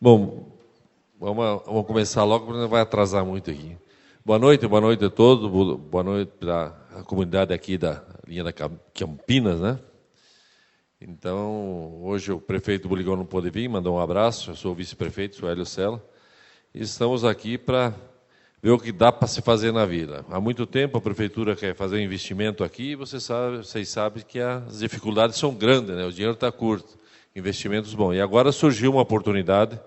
Bom, vamos começar logo, porque não vai atrasar muito aqui. Boa noite a todos, boa noite para a comunidade aqui da linha da Campinas, né? Então, hoje o prefeito Buligão não pôde vir, mandou um abraço, eu sou o vice-prefeito, sou Hélio Sela, e estamos aqui para ver o que dá para se fazer na vida. Há muito tempo a prefeitura quer fazer um investimento aqui, e vocês sabem que as dificuldades são grandes, né? O dinheiro está curto, investimentos bons. E agora surgiu uma oportunidade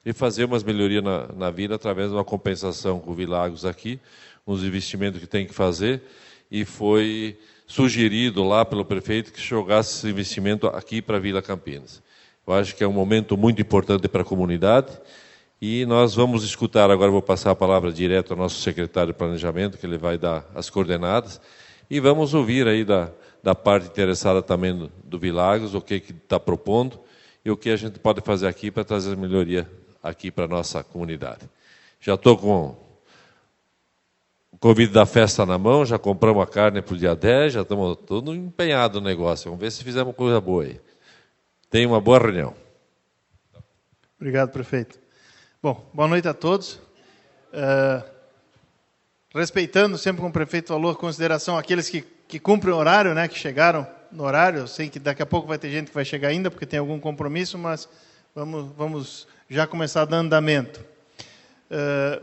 de fazer umas melhorias na vida através de uma compensação com o Vilagos aqui, uns investimentos que tem que fazer, e foi sugerido lá pelo prefeito que jogasse esse investimento aqui para a Vila Campinas. Eu acho que é um momento muito importante para a comunidade, e nós vamos escutar, agora vou passar a palavra direto ao nosso secretário de Planejamento, que ele vai dar as coordenadas, e vamos ouvir aí da parte interessada também do Vilagos, o que está propondo, e o que a gente pode fazer aqui para trazer melhoria aqui para a nossa comunidade. Já estou com o convite da festa na mão, já compramos a carne para o dia 10, já estamos todo empenhado no negócio. Vamos ver se fizemos coisa boa aí. Tenha uma boa reunião. Obrigado, prefeito. Bom, boa noite a todos. Respeitando sempre, como o prefeito falou, a consideração àqueles que cumprem o horário, né, que chegaram no horário. Eu sei que daqui a pouco vai ter gente que vai chegar ainda, porque tem algum compromisso, mas vamos já começar dando andamento.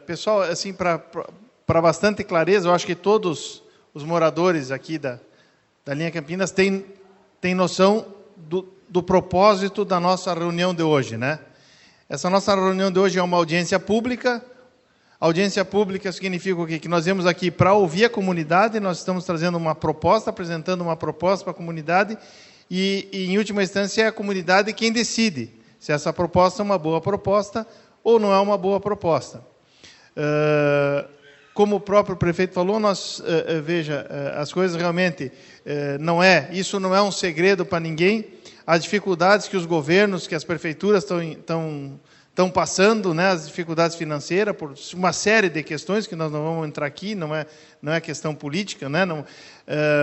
Pessoal, assim, para bastante clareza, eu acho que todos os moradores aqui da linha Campinas têm noção do propósito da nossa reunião de hoje, né? Essa nossa reunião de hoje é uma audiência pública. Audiência pública significa o quê? Que nós viemos aqui para ouvir a comunidade, nós estamos trazendo uma proposta, apresentando uma proposta para a comunidade, e em última instância é a comunidade quem decide se essa proposta é uma boa proposta ou não é uma boa proposta. Como o próprio prefeito falou, veja, as coisas realmente isso não é um segredo para ninguém. As dificuldades que os governos, que as prefeituras estão passando, né, as dificuldades financeiras, por uma série de questões que nós não vamos entrar aqui, não é questão política, né,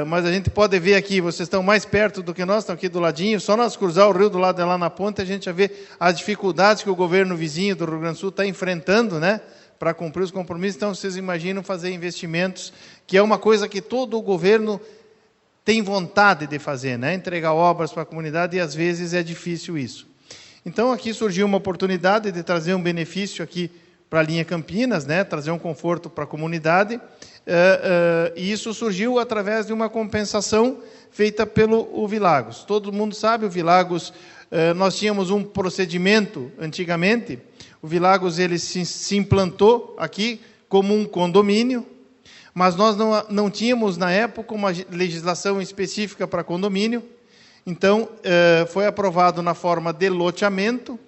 mas a gente pode ver aqui, vocês estão mais perto do que nós, estão aqui do ladinho, só nós cruzar o rio do lado de lá na ponta, a gente já vê as dificuldades que o governo vizinho do Rio Grande do Sul está enfrentando, né, para cumprir os compromissos. Então, vocês imaginam fazer investimentos, que é uma coisa que todo o governo tem vontade de fazer, né? Entregar obras para a comunidade, e às vezes é difícil isso. Então, aqui surgiu uma oportunidade de trazer um benefício aqui para a linha Campinas, né? Trazer um conforto para a comunidade, e isso surgiu através de uma compensação feita pelo Vilagos. Todo mundo sabe, o Vilagos, nós tínhamos um procedimento antigamente, o Vilagos ele se implantou aqui como um condomínio, mas nós não tínhamos, na época, uma legislação específica para condomínio. Então, foi aprovado na forma de loteamento,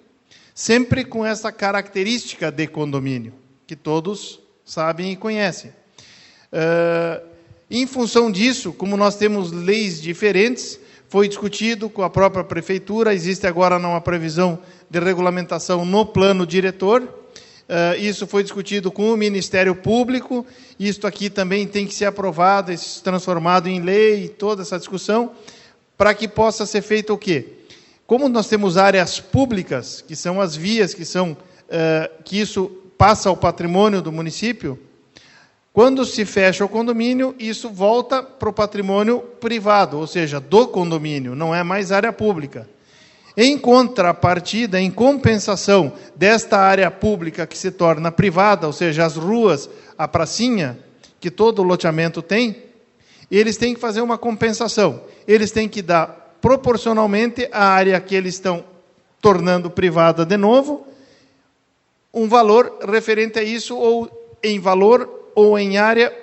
sempre com essa característica de condomínio, que todos sabem e conhecem. Em função disso, como nós temos leis diferentes, foi discutido com a própria prefeitura, existe agora uma previsão de regulamentação no plano diretor. Isso foi discutido com o Ministério Público, isto aqui também tem que ser aprovado, transformado em lei, toda essa discussão, para que possa ser feito o quê? Como nós temos áreas públicas, que são as vias, que isso passa ao patrimônio do município, quando se fecha o condomínio, isso volta para o patrimônio privado, ou seja, do condomínio, não é mais área pública. Em contrapartida, em compensação desta área pública que se torna privada, ou seja, as ruas, a pracinha, que todo loteamento tem, eles têm que fazer uma compensação. Eles têm que dar proporcionalmente à área que eles estão tornando privada de novo, um valor referente a isso, ou em valor, ou em área,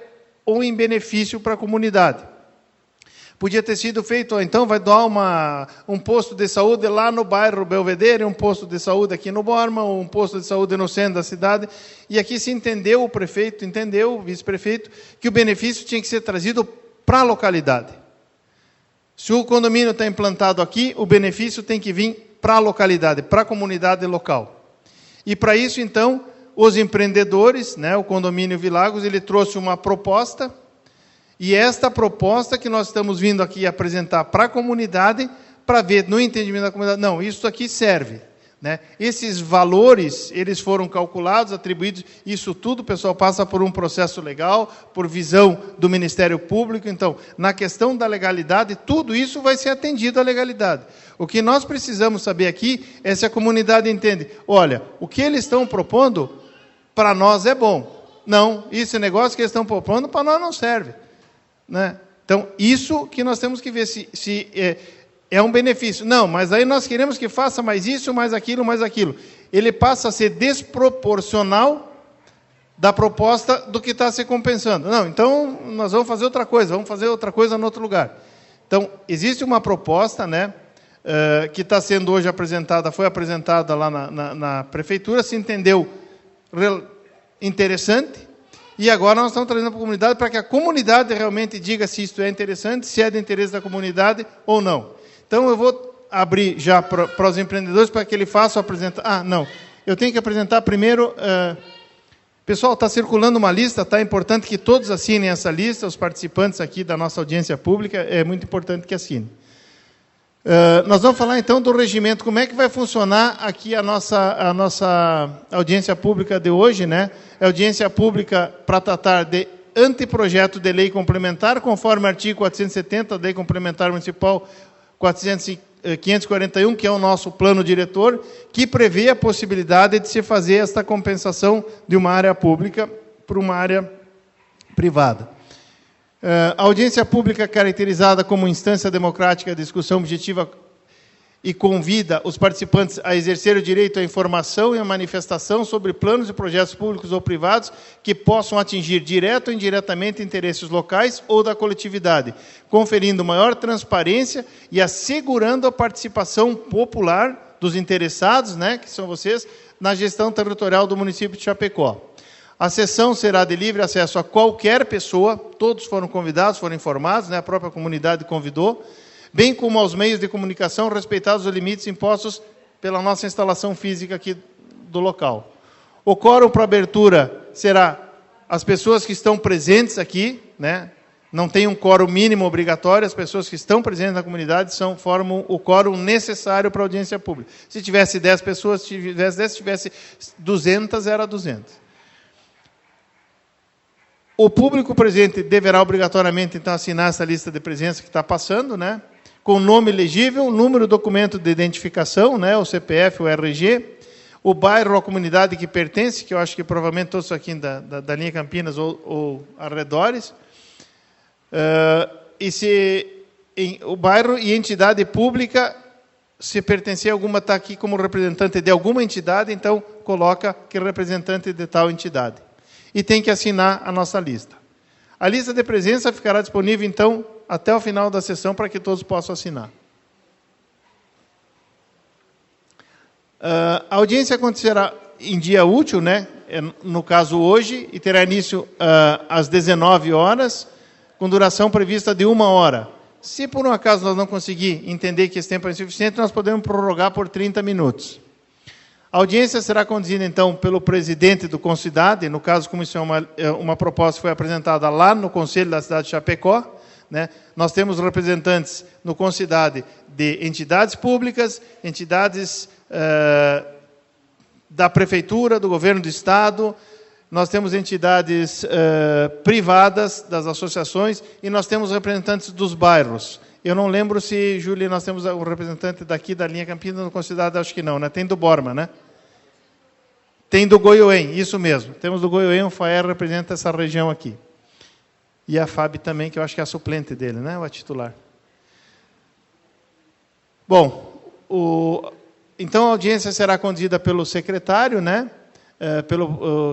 ou em benefício para a comunidade. Podia ter sido feito, então vai doar um posto de saúde lá no bairro Belvedere, um posto de saúde aqui no Borma, um posto de saúde no centro da cidade, e aqui se entendeu, o prefeito entendeu, o vice-prefeito, que o benefício tinha que ser trazido para a localidade. Se o condomínio está implantado aqui, o benefício tem que vir para a localidade, para a comunidade local. E para isso, então, os empreendedores, né, o condomínio Vilagos, ele trouxe uma proposta. E esta proposta que nós estamos vindo aqui apresentar para a comunidade, para ver no entendimento da comunidade, não, isso aqui serve. né? Esses valores, eles foram calculados, atribuídos, isso tudo, o pessoal passa por um processo legal, por visão do Ministério Público. Então, na questão da legalidade, tudo isso vai ser atendido à legalidade. O que nós precisamos saber aqui é se a comunidade entende, olha, o que eles estão propondo, para nós é bom. Não, esse negócio que eles estão propondo, para nós não serve, né? Então, isso que nós temos que ver se é um benefício. Não, mas aí nós queremos que faça mais isso, mais aquilo, mais aquilo. Ele passa a ser desproporcional da proposta do que está se compensando. Não, então nós vamos fazer outra coisa no outro lugar. Então, existe uma proposta, né, que está sendo hoje apresentada, foi apresentada lá na prefeitura, se entendeu interessante, e agora nós estamos trazendo para a comunidade para que a comunidade realmente diga se isto é interessante, se é de interesse da comunidade ou não. Então, eu vou abrir já para os empreendedores para que ele faça a apresentação. Ah, não. Eu tenho que apresentar primeiro... Pessoal, está circulando uma lista, está importante que todos assinem essa lista, os participantes aqui da nossa audiência pública, é muito importante que assinem. Nós vamos falar, então, do regimento, como é que vai funcionar aqui a nossa audiência pública de hoje, né? É audiência pública para tratar de anteprojeto de lei complementar, conforme o artigo 470 da Lei Complementar Municipal 541, que é o nosso plano diretor, que prevê a possibilidade de se fazer esta compensação de uma área pública para uma área privada. A audiência pública caracterizada como instância democrática de discussão objetiva e convida os participantes a exercer o direito à informação e à manifestação sobre planos e projetos públicos ou privados que possam atingir direto ou indiretamente interesses locais ou da coletividade, conferindo maior transparência e assegurando a participação popular dos interessados, né, que são vocês, na gestão territorial do município de Chapecó. A sessão será de livre acesso a qualquer pessoa, todos foram convidados, foram informados, né, a própria comunidade convidou, bem como aos meios de comunicação, respeitados os limites impostos pela nossa instalação física aqui do local. O quórum para abertura será as pessoas que estão presentes aqui, né? Não tem um quórum mínimo obrigatório, as pessoas que estão presentes na comunidade formam o quórum necessário para a audiência pública. Se tivesse 10 pessoas, se tivesse 10, se tivesse 200, era 200. O público presente deverá obrigatoriamente, então, assinar essa lista de presença que está passando, né? Com nome legível, número, documento de identificação, né, o CPF, o RG, o bairro ou a comunidade que pertence, que eu acho que provavelmente todos aqui da linha Campinas ou arredores, o bairro e entidade pública, se pertencer a alguma, está aqui como representante de alguma entidade, então coloca que representante de tal entidade. E tem que assinar a nossa lista. A lista de presença ficará disponível, então, até o final da sessão, para que todos possam assinar. A audiência acontecerá em dia útil, né? No caso hoje, e terá início às 19 horas, com duração prevista de 1 hora. Se por um acaso nós não conseguir entender que esse tempo é insuficiente, nós podemos prorrogar por 30 minutos. A audiência será conduzida, então, pelo presidente do Concidade, no caso, como isso é uma proposta que foi apresentada lá no Conselho da cidade de Chapecó, né? Nós temos representantes no Concidade de entidades públicas, entidades da Prefeitura, do Governo do Estado, nós temos entidades privadas, das associações, e nós temos representantes dos bairros. Eu não lembro se, Júlia, nós temos um representante daqui da linha Campinas no Concidade, acho que não, né? Tem do Borma, né? Tem do Goiôém, isso mesmo. Temos do Goiôém, o Faer representa essa região aqui. E a Fábio também, que eu acho que é a suplente dele, né? Ou a titular. Bom, então a audiência será conduzida pelo secretário, né?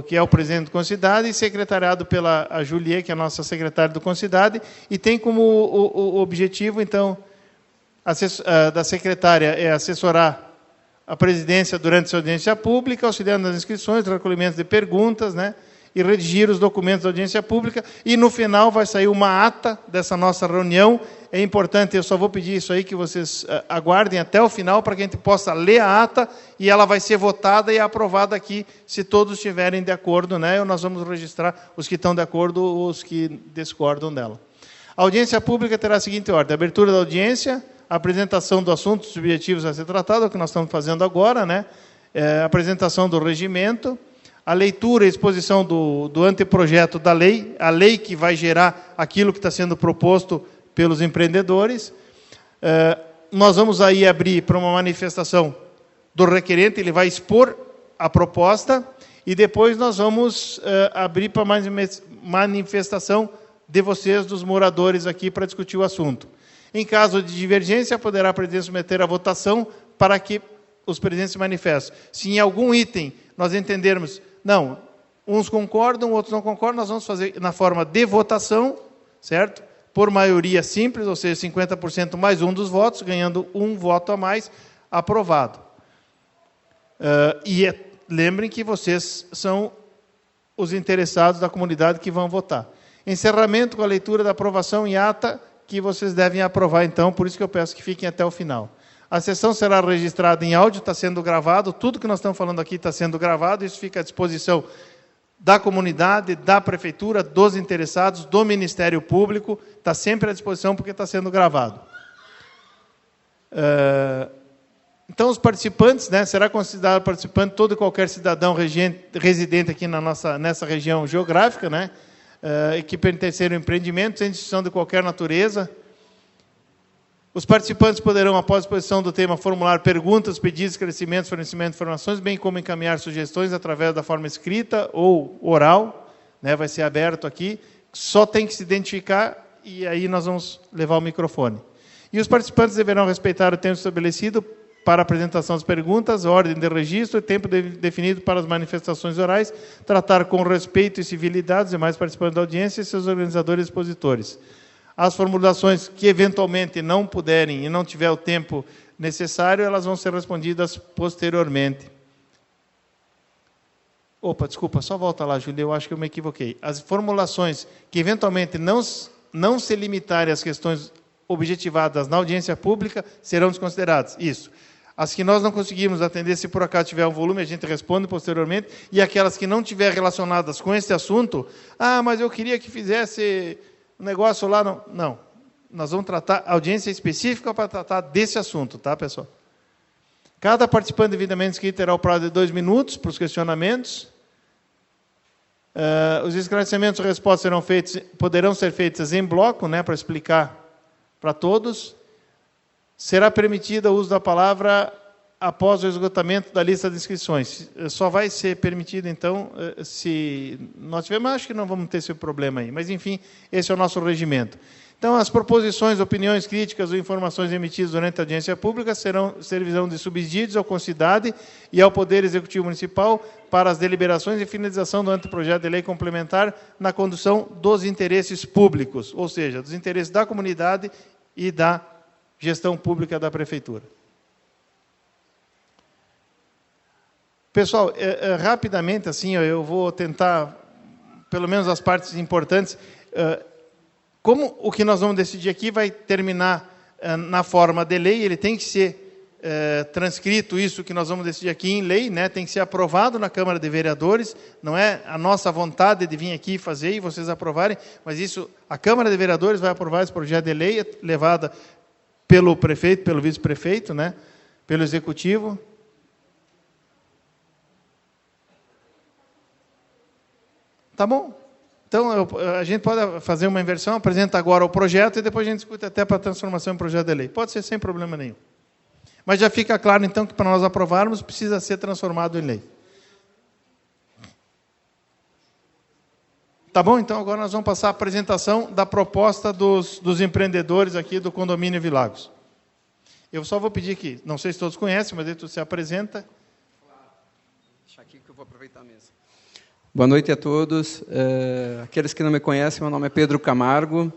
Que é o presidente do Concidade, e secretariado pela a Julie, que é a nossa secretária do Concidade, e tem como o objetivo, então, da secretária é assessorar a presidência durante a audiência pública, auxiliando nas inscrições, recolhimento de perguntas, né, e redigir os documentos da audiência pública, e no final vai sair uma ata dessa nossa reunião. É importante, eu só vou pedir isso aí, que vocês aguardem até o final, para que a gente possa ler a ata, e ela vai ser votada e aprovada aqui, se todos estiverem de acordo, né? Nós vamos registrar os que estão de acordo, os que discordam dela. A audiência pública terá a seguinte ordem: abertura da audiência, a apresentação do assunto, dos objetivos a ser tratado, é o que nós estamos fazendo agora, né? A apresentação do regimento, a leitura e exposição do anteprojeto da lei, a lei que vai gerar aquilo que está sendo proposto pelos empreendedores. Nós vamos aí abrir para uma manifestação do requerente, ele vai expor a proposta, e depois nós vamos abrir para mais manifestação de vocês, dos moradores aqui, para discutir o assunto. Em caso de divergência, poderá a presidência submeter à votação para que os presidentes se manifestem. Se em algum item nós entendermos, não, uns concordam, outros não concordam, nós vamos fazer na forma de votação, certo? Por maioria simples, ou seja, 50% mais um dos votos, ganhando um voto a mais, aprovado. Lembrem que vocês são os interessados da comunidade que vão votar. Encerramento com a leitura da aprovação em ata, que vocês devem aprovar, então, por isso que eu peço que fiquem até o final. A sessão será registrada em áudio, está sendo gravado, tudo que nós estamos falando aqui está sendo gravado, isso fica à disposição da comunidade, da prefeitura, dos interessados, do Ministério Público, está sempre à disposição porque está sendo gravado. Então, os participantes, né, será considerado participante todo e qualquer cidadão residente aqui nessa região geográfica, né, que pertenceram a empreendimentos, em instituição de qualquer natureza. Os participantes poderão, após a exposição do tema, formular perguntas, pedidos, esclarecimentos, fornecimento de informações, bem como encaminhar sugestões através da forma escrita ou oral, né, vai ser aberto aqui, só tem que se identificar e aí nós vamos levar o microfone. E os participantes deverão respeitar o tempo estabelecido para a apresentação das perguntas, ordem de registro e tempo definido para as manifestações orais, tratar com respeito e civilidade os demais participantes da audiência e seus organizadores e expositores. As formulações que eventualmente não puderem e não tiver o tempo necessário, elas vão ser respondidas posteriormente. Opa, desculpa, só volta lá, Júlia, eu acho que eu me equivoquei. As formulações que eventualmente não se limitarem às questões objetivadas na audiência pública serão desconsideradas. Isso. As que nós não conseguimos atender, se por acaso tiver um volume, a gente responde posteriormente, e aquelas que não tiver relacionadas com esse assunto, mas eu queria que fizesse um negócio lá, não. Nós vamos tratar audiência específica para tratar desse assunto, tá, pessoal? Cada participante devidamente inscrito terá o prazo de 2 minutos para os questionamentos. Os esclarecimentos e respostas poderão ser feitos em bloco, né, para explicar para todos. Será permitido o uso da palavra após o esgotamento da lista de inscrições. Só vai ser permitido, então, se nós tivermos, acho que não vamos ter esse problema aí, mas, enfim, esse é o nosso regimento. Então, as proposições, opiniões, críticas ou informações emitidas durante a audiência pública servirão de subsídios ao Concidade e ao Poder Executivo Municipal para as deliberações e finalização do anteprojeto de lei complementar na condução dos interesses públicos, ou seja, dos interesses da comunidade e da gestão pública da Prefeitura. Pessoal, rapidamente, assim, eu vou tentar, pelo menos as partes importantes, como o que nós vamos decidir aqui vai terminar na forma de lei, ele tem que ser transcrito, isso que nós vamos decidir aqui em lei, né, tem que ser aprovado na Câmara de Vereadores, não é a nossa vontade de vir aqui fazer e vocês aprovarem, mas isso, a Câmara de Vereadores vai aprovar esse projeto de lei, levada pelo prefeito, pelo vice-prefeito, né, pelo executivo. Tá bom? Então, a gente pode fazer uma inversão, apresenta agora o projeto e depois a gente discute até para a transformação em projeto de lei. Pode ser sem problema nenhum. Mas já fica claro, então, que para nós aprovarmos, precisa ser transformado em lei. Tá bom? Então, agora nós vamos passar a apresentação da proposta dos empreendedores aqui do condomínio Vilagos. Eu só vou pedir que, não sei se todos conhecem, mas aí tu se apresenta. Deixa aqui que eu vou aproveitar mesmo. Boa noite a todos. Aqueles que não me conhecem, meu nome é Pedro Camargo.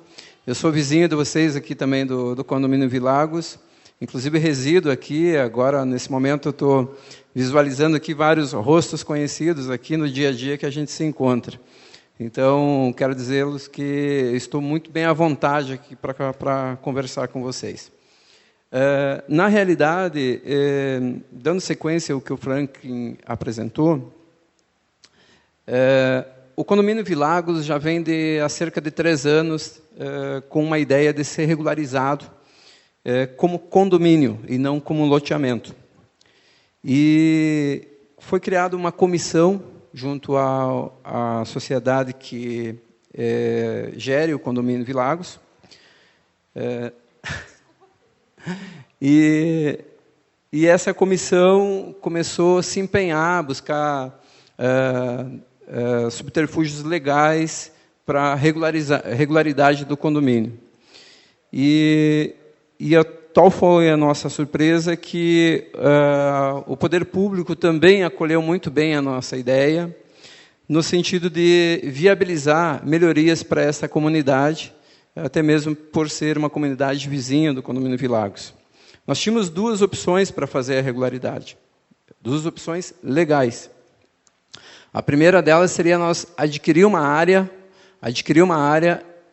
Eu sou vizinho de vocês aqui também do condomínio Vilagos. Inclusive resido aqui, agora nesse momento eu estou visualizando aqui vários rostos conhecidos aqui no dia a dia que a gente se encontra. Então, quero dizer-los que estou muito bem à vontade aqui para conversar com vocês. Na realidade, dando sequência ao que o Franklin apresentou, o condomínio Vilagos já vem há cerca de 3 anos com uma ideia de ser regularizado como condomínio e não como loteamento. E foi criada uma comissão junto à sociedade que gere o condomínio Vilagos. E essa comissão começou a se empenhar, a buscar subterfúgios legais para a regularidade do condomínio. E tal foi a nossa surpresa que o poder público também acolheu muito bem a nossa ideia, no sentido de viabilizar melhorias para essa comunidade, até mesmo por ser uma comunidade vizinha do condomínio Vilagos. Nós tínhamos duas opções para fazer a regularidade, duas opções legais. A primeira delas seria nós adquirir uma área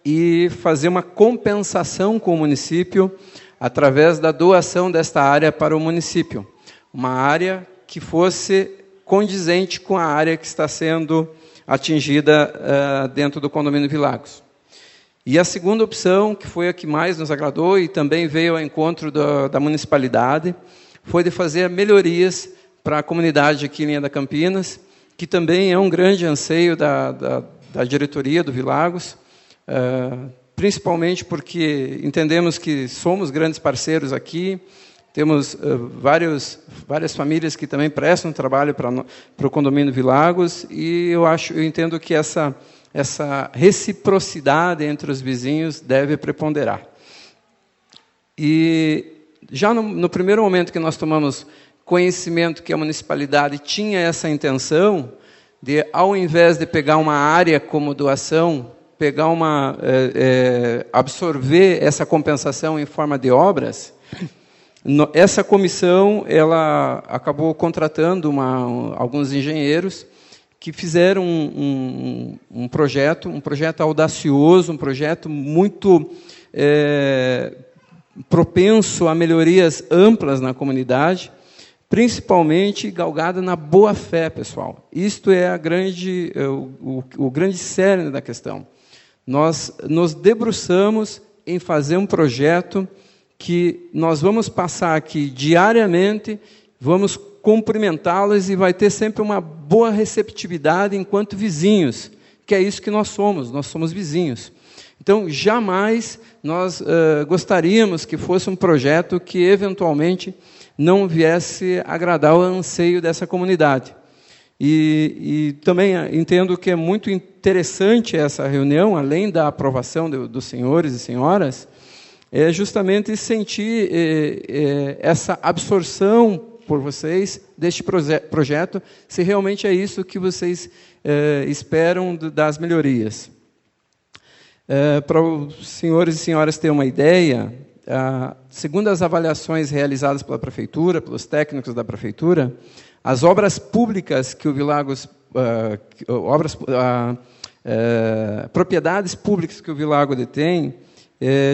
e fazer uma compensação com o município através da doação desta área para o município. Uma área que fosse condizente com a área que está sendo atingida dentro do condomínio Vilagos. E a segunda opção, que foi a que mais nos agradou e também veio ao encontro da municipalidade, foi de fazer melhorias para a comunidade aqui em Linha da Campinas, que também é um grande anseio da diretoria do Vilagos, principalmente porque entendemos que somos grandes parceiros aqui, temos várias famílias que também prestam trabalho para o condomínio Vilagos, e eu entendo que essa reciprocidade entre os vizinhos deve preponderar. E já no primeiro momento que nós tomamos conhecimento que a municipalidade tinha essa intenção de, ao invés de pegar uma área como doação, absorver essa compensação em forma de obras, essa comissão ela acabou contratando alguns engenheiros que fizeram um projeto audacioso, um projeto muito propenso a melhorias amplas na comunidade, principalmente galgado na boa-fé, pessoal. Isto é o grande cerne da questão. Nós nos debruçamos em fazer um projeto que nós vamos passar aqui diariamente, vamos cumprimentá-los e vai ter sempre uma boa receptividade enquanto vizinhos, que é isso que nós somos vizinhos. Então, jamais nós gostaríamos que fosse um projeto que, eventualmente, não viesse agradar o anseio dessa comunidade. E também entendo que é muito interessante essa reunião, além da aprovação dos senhores e senhoras, é justamente sentir essa absorção por vocês deste projeto, se realmente é isso que vocês esperam das melhorias. Para os senhores e senhoras terem uma ideia, segundo as avaliações realizadas pela Prefeitura, pelos técnicos da Prefeitura, as obras públicas que o Vilagos, propriedades públicas que o Vilago detém,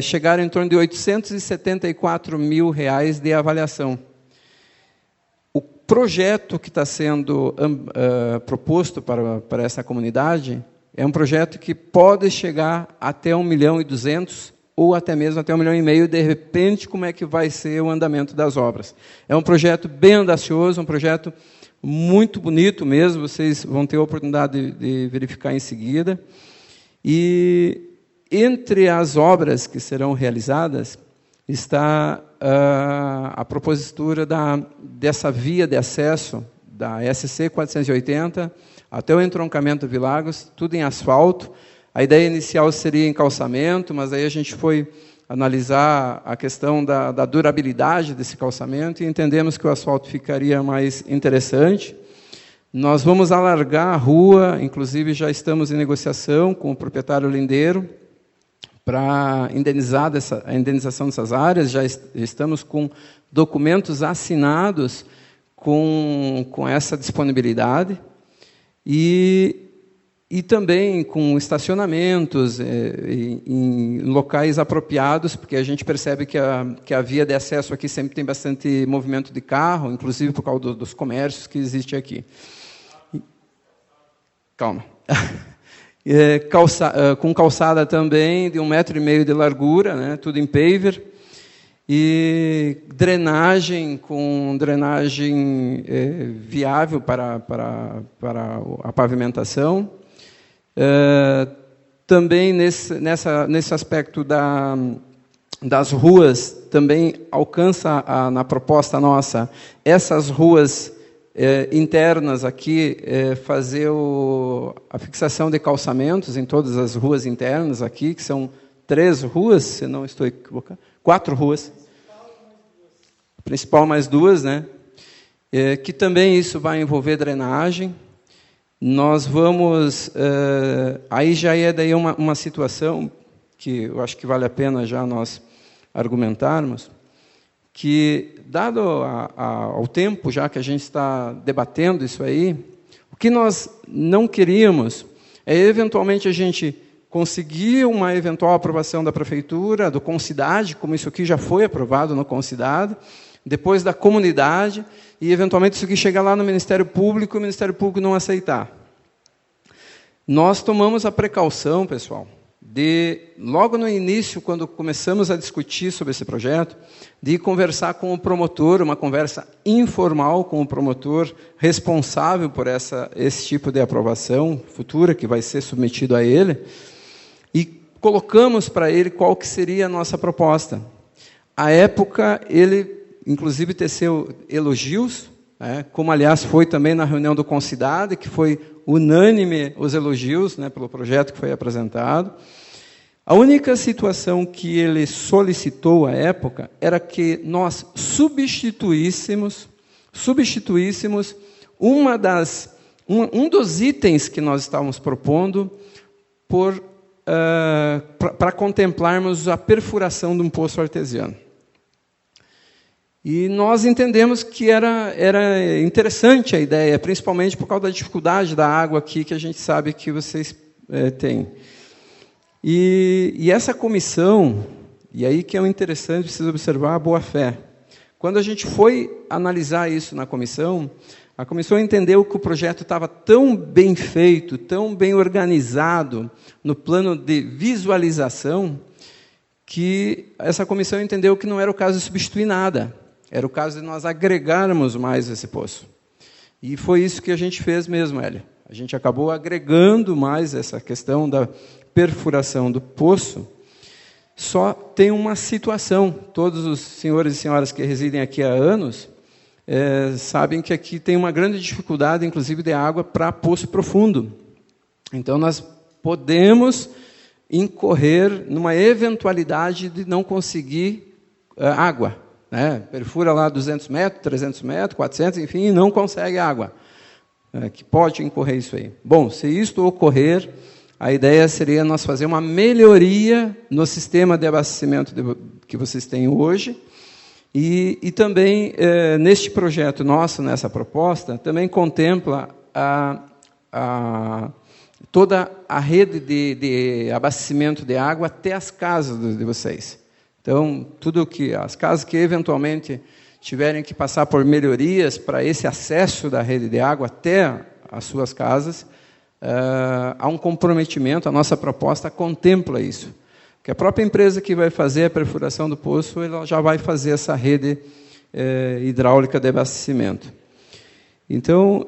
chegaram em torno de R$ 874 mil de avaliação. O projeto que está sendo proposto para essa comunidade é um projeto que pode chegar até 1,2 milhão ou até mesmo até 1,5 milhão, de repente, como é que vai ser o andamento das obras. É um projeto bem audacioso, um projeto muito bonito mesmo, vocês vão ter a oportunidade de verificar em seguida. E entre as obras que serão realizadas está a propositura dessa via de acesso da SC 480 até o entroncamento do Vilagos, tudo em asfalto. A ideia inicial seria em calçamento, mas aí a gente foi analisar a questão da durabilidade desse calçamento e entendemos que o asfalto ficaria mais interessante. Nós vamos alargar a rua, inclusive já estamos em negociação com o proprietário lindeiro para a indenização dessas áreas, já estamos com documentos assinados com essa disponibilidade e também com estacionamentos em locais apropriados, porque a gente percebe que a via de acesso aqui sempre tem bastante movimento de carro, inclusive por causa dos comércios que existem aqui. Calma. Com calçada também de 1,5 metro de largura, né, tudo em paver. e drenagem com drenagem viável para a pavimentação. Também nesse aspecto das ruas, também alcança na proposta nossa essas ruas internas aqui, fazer a fixação de calçamentos em todas as ruas internas aqui, que são 3 ruas, se não estou equivocado, 4 ruas. Principal mais 2, né? Que também isso vai envolver drenagem. Nós vamos... aí já é daí uma situação que eu acho que vale a pena já nós argumentarmos, que, dado ao tempo já que a gente está debatendo isso aí, o que nós não queríamos é, eventualmente, a gente conseguir uma eventual aprovação da Prefeitura, do Concidade, como isso aqui já foi aprovado no Concidade, depois da comunidade, e, eventualmente, isso aqui chegar lá no Ministério Público e o Ministério Público não aceitar. Nós tomamos a precaução, pessoal, de, logo no início, quando começamos a discutir sobre esse projeto, de conversar com o promotor, uma conversa informal com o promotor responsável por esse tipo de aprovação futura, que vai ser submetido a ele, e colocamos para ele qual que seria a nossa proposta. À época, ele, inclusive, teceu elogios, como, aliás, foi também na reunião do Concidade, que foi unânime os elogios, pelo projeto que foi apresentado. A única situação que ele solicitou à época era que nós substituíssemos um dos itens que nós estávamos propondo para contemplarmos a perfuração de um poço artesiano. E nós entendemos que era interessante a ideia, principalmente por causa da dificuldade da água aqui, que a gente sabe que vocês têm. E essa comissão, e aí que é o interessante, precisa observar a boa-fé. Quando a gente foi analisar isso na comissão, a comissão entendeu que o projeto estava tão bem feito, tão bem organizado, no plano de visualização, que essa comissão entendeu que não era o caso de substituir nada. Era o caso de nós agregarmos mais esse poço. E foi isso que a gente fez mesmo, Hélio. A gente acabou agregando mais essa questão da perfuração do poço. Só tem uma situação. Todos os senhores e senhoras que residem aqui há anos sabem que aqui tem uma grande dificuldade, inclusive, de água para poço profundo. Então, nós podemos incorrer numa eventualidade de não conseguir água. Perfura lá 200 metros, 300 metros, 400, enfim, e não consegue água. Que pode incorrer isso aí. Bom, se isto ocorrer, a ideia seria nós fazer uma melhoria no sistema de abastecimento que vocês têm hoje, e também, neste projeto nosso, nessa proposta, também contempla toda a rede de abastecimento de água até as casas de vocês. Então, as casas que eventualmente tiverem que passar por melhorias para esse acesso da rede de água até as suas casas, há um comprometimento, a nossa proposta contempla isso. Porque a própria empresa que vai fazer a perfuração do poço, ela já vai fazer essa rede hidráulica de abastecimento. Então,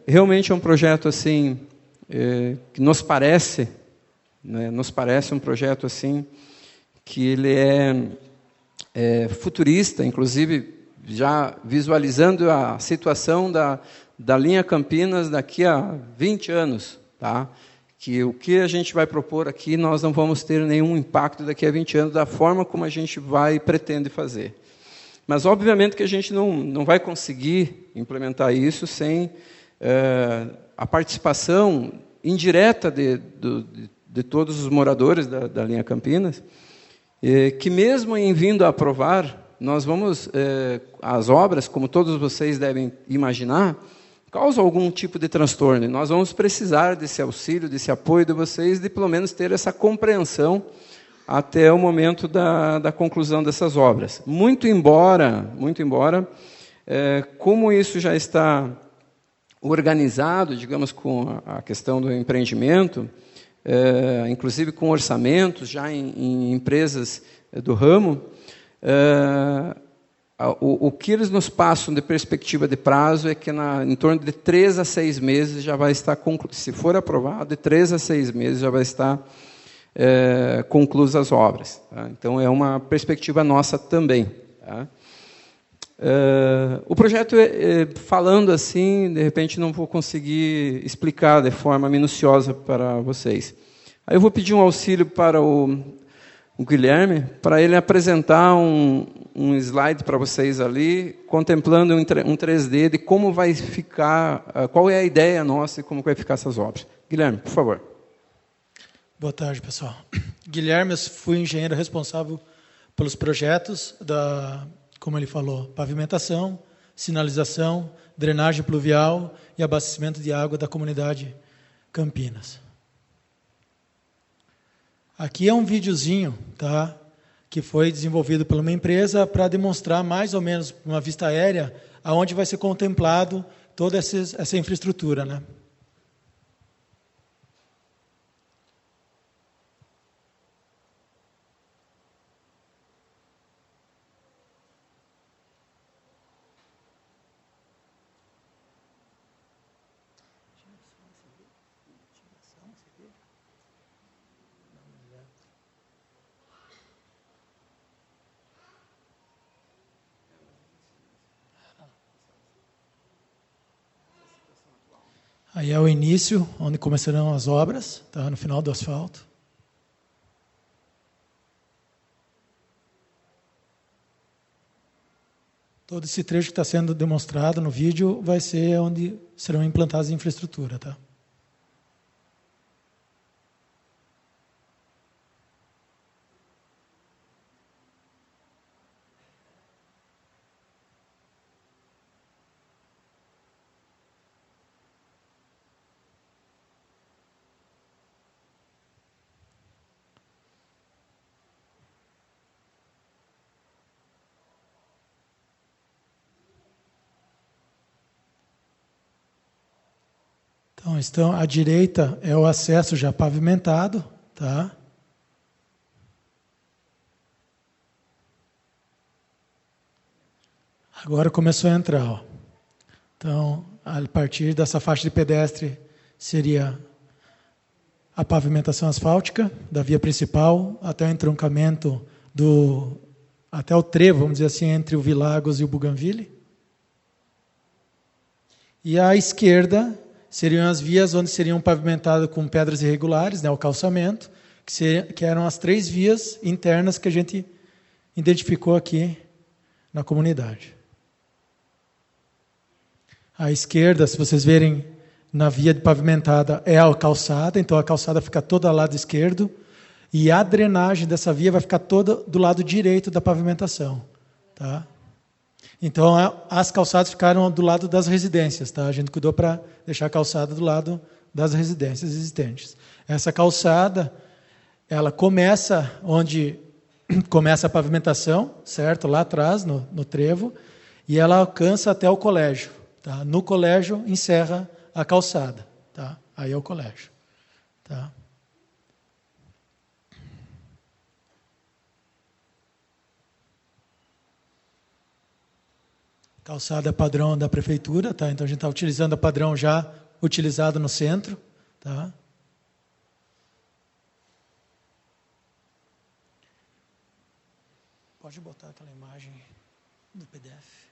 realmente é um projeto assim, que nos parece um projeto assim, que ele é futurista, inclusive já visualizando a situação da linha Campinas daqui a 20 anos. Tá? Que o que a gente vai propor aqui, nós não vamos ter nenhum impacto daqui a 20 anos da forma como a gente pretende fazer. Mas, obviamente, que a gente não vai conseguir implementar isso sem a participação indireta de todos os moradores da linha Campinas, que mesmo em vindo a aprovar, nós vamos, as obras, como todos vocês devem imaginar, causam algum tipo de transtorno, e nós vamos precisar desse auxílio, desse apoio de vocês, de pelo menos ter essa compreensão até o momento da conclusão dessas obras. Muito embora, como isso já está organizado, digamos, com a questão do empreendimento, inclusive com orçamentos já em empresas do ramo, O que eles nos passam de perspectiva de prazo é que em torno de 3 a 6 meses já vai estar concluído. Se for aprovado, de 3 a 6 meses já vai estar concluídas as obras. Tá? Então, é uma perspectiva nossa também. Tá? O projeto, falando assim, de repente não vou conseguir explicar de forma minuciosa para vocês. Aí eu vou pedir um auxílio para o Guilherme, para ele apresentar um slide para vocês ali, contemplando um 3D de como vai ficar, qual é a ideia nossa e como vai ficar essas obras. Guilherme, por favor. Boa tarde, pessoal. Guilherme, eu fui engenheiro responsável pelos projetos como ele falou, pavimentação, sinalização, drenagem pluvial e abastecimento de água da comunidade Campinas. Aqui é um videozinho, tá, que foi desenvolvido por uma empresa para demonstrar mais ou menos uma vista aérea aonde vai ser contemplado toda essa infraestrutura, né? Aí é o início, onde começarão as obras, tá, no final do asfalto. Todo esse trecho que está sendo demonstrado no vídeo vai ser onde serão implantadas a infraestrutura. Tá? Então, à direita é o acesso já pavimentado, tá? Agora começou a entrar, ó. Então, a partir dessa faixa de pedestre seria a pavimentação asfáltica da via principal até o entroncamento até o trevo, vamos dizer assim, entre o Vilagos e o Bougainville. E à esquerda seriam as vias onde seriam pavimentadas com pedras irregulares, né, o calçamento, que eram as 3 vias internas que a gente identificou aqui na comunidade. À esquerda, se vocês verem, na via pavimentada é a calçada, então a calçada fica toda ao lado esquerdo, e a drenagem dessa via vai ficar toda do lado direito da pavimentação. Tá? Então, as calçadas ficaram do lado das residências. Tá? A gente cuidou para deixar a calçada do lado das residências existentes. Essa calçada, ela começa onde começa a pavimentação, certo? Lá atrás, no trevo, e ela alcança até o colégio. Tá? No colégio, encerra a calçada. Tá? Aí é o colégio. Tá? Calçada padrão da prefeitura, tá? Então a gente está utilizando a padrão já utilizado no centro. Tá? Pode botar aquela imagem do PDF.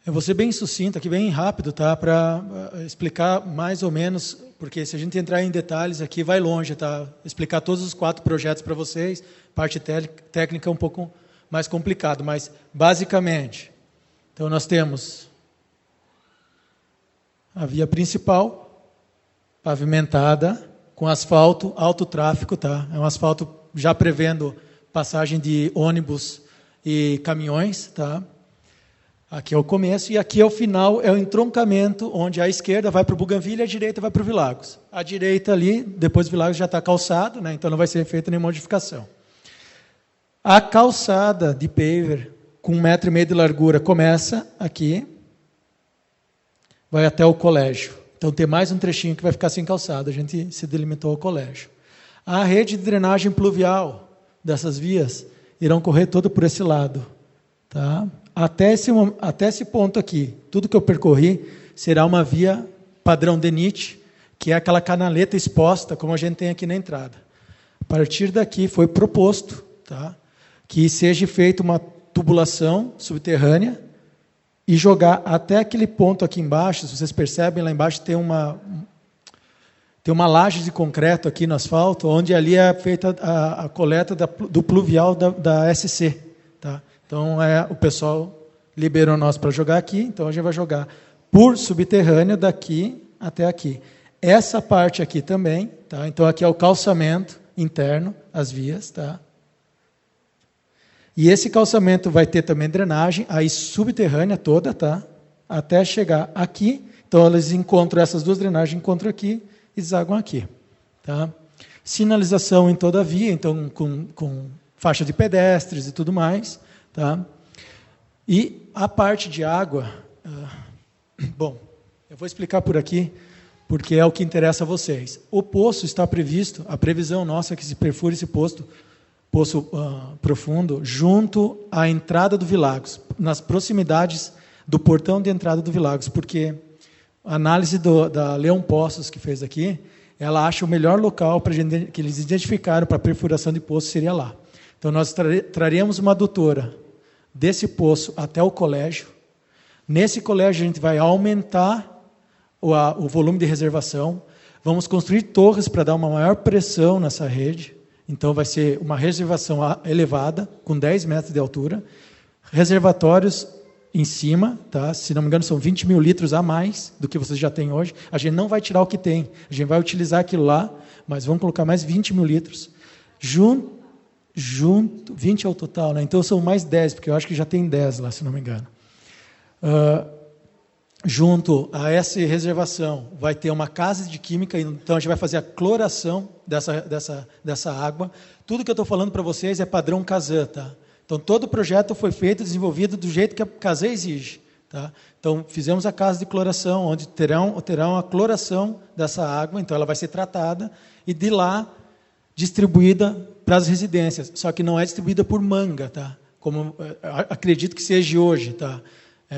Eu vou ser bem sucinto aqui, bem rápido, tá? Para explicar mais ou menos, porque se a gente entrar em detalhes aqui, vai longe, tá? Explicar todos os 4 projetos para vocês, parte técnica é um pouco mais complicado, mas basicamente, então nós temos a via principal, pavimentada, com asfalto, alto tráfego, tá? É um asfalto já prevendo passagem de ônibus e caminhões, tá? Aqui é o começo, e aqui é o final, é o entroncamento, onde a esquerda vai para o Bougainville e a direita vai para o Vilagos. A direita ali, depois do Vilagos já está calçado, né? Então não vai ser feita nenhuma modificação. A calçada de paver, com 1,5 metro de largura, começa aqui, vai até o colégio. Então tem mais um trechinho que vai ficar sem calçada, a gente se delimitou ao colégio. A rede de drenagem pluvial dessas vias irão correr todo por esse lado. Tá? Até esse ponto aqui, tudo que eu percorri será uma via padrão DENIT, que é aquela canaleta exposta, como a gente tem aqui na entrada. A partir daqui foi proposto, tá, que seja feita uma tubulação subterrânea e jogar até aquele ponto aqui embaixo. Se vocês percebem, lá embaixo tem uma laje de concreto aqui no asfalto, onde ali é feita a coleta do pluvial da SC. Tá? Então, o pessoal liberou nós para jogar aqui, então a gente vai jogar por subterrâneo daqui até aqui. Essa parte aqui também, tá? Então aqui é o calçamento interno, as vias, tá? E esse calçamento vai ter também drenagem, aí subterrânea toda, tá? Até chegar aqui. Então eles encontram essas duas drenagens, encontram aqui e desaguam aqui, tá? Sinalização em toda a via, então com faixa de pedestres e tudo mais, tá? E a parte de água, bom, eu vou explicar por aqui, porque é o que interessa a vocês. O poço está previsto, a previsão nossa é que se perfure esse poço profundo junto à entrada do Vilagos, nas proximidades do portão de entrada do Vilagos, porque a análise da Leão Poços que fez aqui, ela acha o melhor local que eles identificaram para a perfuração de poço seria lá. Então nós traremos uma adutora desse poço até o colégio. Nesse colégio a gente vai aumentar o volume de reservação, vamos construir torres para dar uma maior pressão nessa rede, então vai ser uma reservação elevada, com 10 metros de altura, reservatórios em cima, tá? Se não me engano são 20 mil litros a mais do que vocês já têm hoje, a gente não vai tirar o que tem, a gente vai utilizar aquilo lá, mas vamos colocar mais 20 mil litros, junto 20 ao total, né? Então são mais 10, porque eu acho que já tem 10 lá, se não me engano. Junto a essa reservação vai ter uma casa de química, então a gente vai fazer a cloração dessa água. Tudo que eu estou falando para vocês é padrão Casan, tá? Então todo o projeto foi feito, desenvolvido do jeito que a Casan exige, tá? Então fizemos a casa de cloração, onde terão a cloração dessa água, então ela vai ser tratada e de lá distribuída para as residências, só que não é distribuída por manga, tá? Como acredito que seja hoje, tá?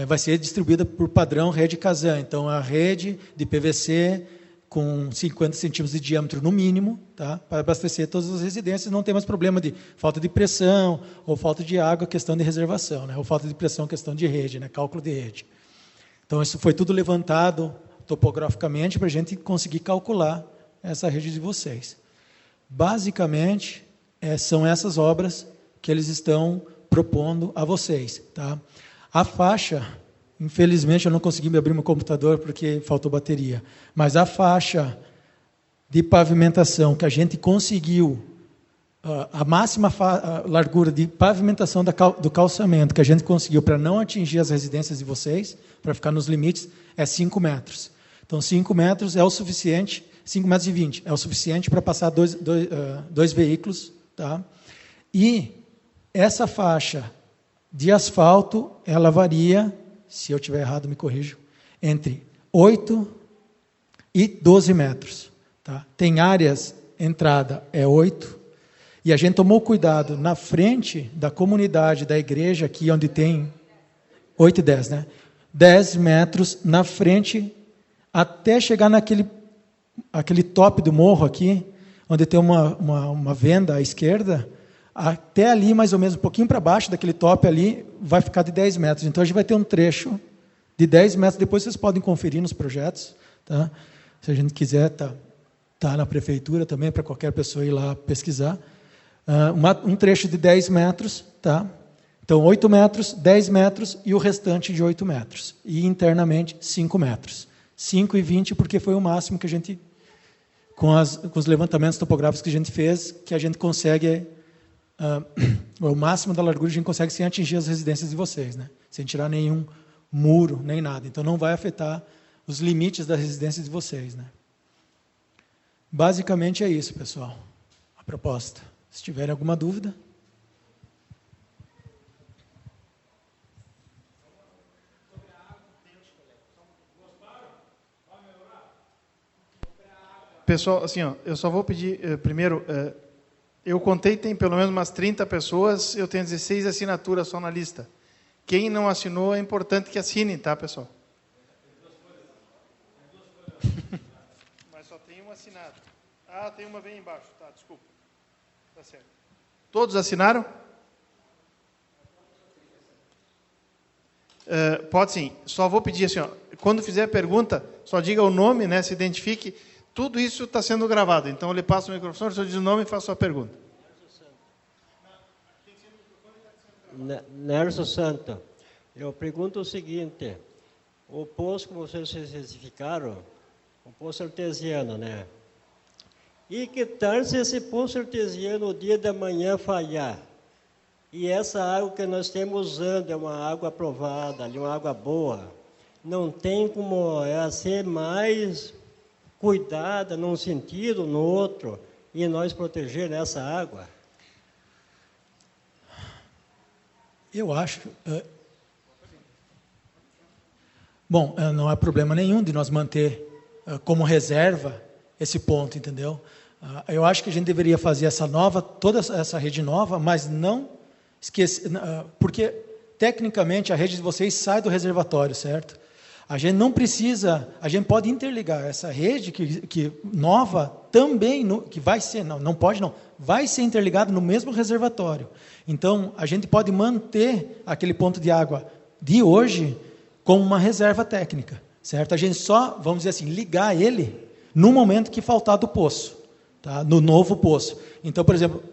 Vai ser distribuída por padrão rede Casan. Então, a rede de PVC com 50 centímetros de diâmetro no mínimo, tá? Para abastecer todas as residências, não tem mais problema de falta de pressão ou falta de água, questão de reservação, né? Ou falta de pressão, questão de rede, né? Cálculo de rede. Então, isso foi tudo levantado topograficamente para a gente conseguir calcular essa rede de vocês. Basicamente, são essas obras que eles estão propondo a vocês, tá? A faixa, infelizmente eu não consegui me abrir meu computador porque faltou bateria, mas a faixa de pavimentação que a gente conseguiu, a máxima largura de pavimentação do calçamento que a gente conseguiu para não atingir as residências de vocês, para ficar nos limites, é 5 metros. Então 5 metros é o suficiente, 5,20 metros é o suficiente para passar dois veículos, tá? E essa faixa de asfalto, ela varia, se eu estiver errado, me corrijo, entre 8 e 12 metros. Tá? Tem áreas, entrada é 8, e a gente tomou cuidado, na frente da comunidade, da igreja, aqui onde tem 8 e 10, né? 10 metros na frente, até chegar aquele top do morro aqui, onde tem uma venda à esquerda, até ali, mais ou menos, um pouquinho para baixo daquele top ali, vai ficar de 10 metros. Então, a gente vai ter um trecho de 10 metros. Depois, vocês podem conferir nos projetos. Tá? Se a gente quiser, tá na prefeitura também, para qualquer pessoa ir lá pesquisar. Um trecho de 10 metros. Tá? Então, 8 metros, 10 metros e o restante de 8 metros. E, internamente, 5 metros. 5,20 porque foi o máximo que a gente, com os levantamentos topográficos que a gente fez, que a gente consegue... o máximo da largura a gente consegue sem atingir as residências de vocês, né? Sem tirar nenhum muro, nem nada. Então, não vai afetar os limites das residências de vocês, né? Basicamente é isso, pessoal. A proposta. Se tiverem alguma dúvida... pessoal, assim, ó, eu só vou pedir, primeiro, eu contei, tem pelo menos umas 30 pessoas, eu tenho 16 assinaturas só na lista. Quem não assinou, é importante que assine, tá, pessoal? Mas só tem um assinado. Ah, tem uma bem embaixo, tá, desculpa. Tá certo. Todos assinaram? Pode sim. Só vou pedir assim, ó, quando fizer a pergunta, só diga o nome, né, se identifique. Tudo isso está sendo gravado. Então, eu lhe passo o microfone, só diz o nome e faço a pergunta. Nerso Santo, eu pergunto o seguinte, o poço que vocês especificaram, o poço artesiano, né? E que tal se esse poço artesiano, o dia da manhã, falhar? E essa água que nós estamos usando é uma água aprovada, uma água boa. Não tem como ela ser mais cuidada num sentido, no outro, e nós proteger essa água? Eu acho... Bom, não há problema nenhum de nós manter como reserva esse ponto, entendeu? Eu acho que a gente deveria fazer toda essa rede nova, mas não esquecer, porque tecnicamente a rede de vocês sai do reservatório, certo? A gente não precisa, a gente pode interligar essa rede que nova também, que vai ser, não pode não, vai ser interligada no mesmo reservatório. Então, a gente pode manter aquele ponto de água de hoje como uma reserva técnica, certo? A gente só, vamos dizer assim, ligar ele no momento que faltar do poço, tá? No novo poço. Então, por exemplo,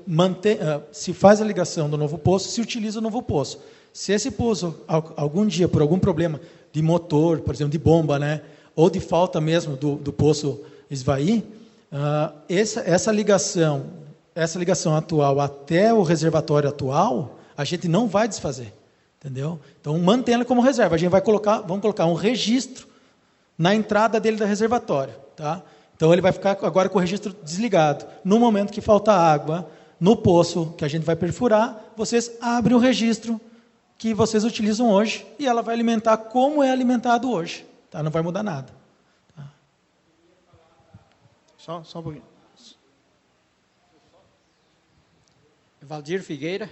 se faz a ligação do novo poço, se utiliza o novo poço. Se esse poço, algum dia, por algum problema de motor, por exemplo, de bomba, né, ou de falta mesmo do poço esvair, essa ligação atual até o reservatório atual, a gente não vai desfazer, entendeu? Então, mantendo como reserva. A gente vamos colocar um registro na entrada dele do reservatório, tá? Então, ele vai ficar agora com o registro desligado. No momento que faltar água no poço que a gente vai perfurar, vocês abrem o registro que vocês utilizam hoje e ela vai alimentar como é alimentado hoje, tá? Não vai mudar nada. Tá? Só um pouquinho. Valdir Figueira.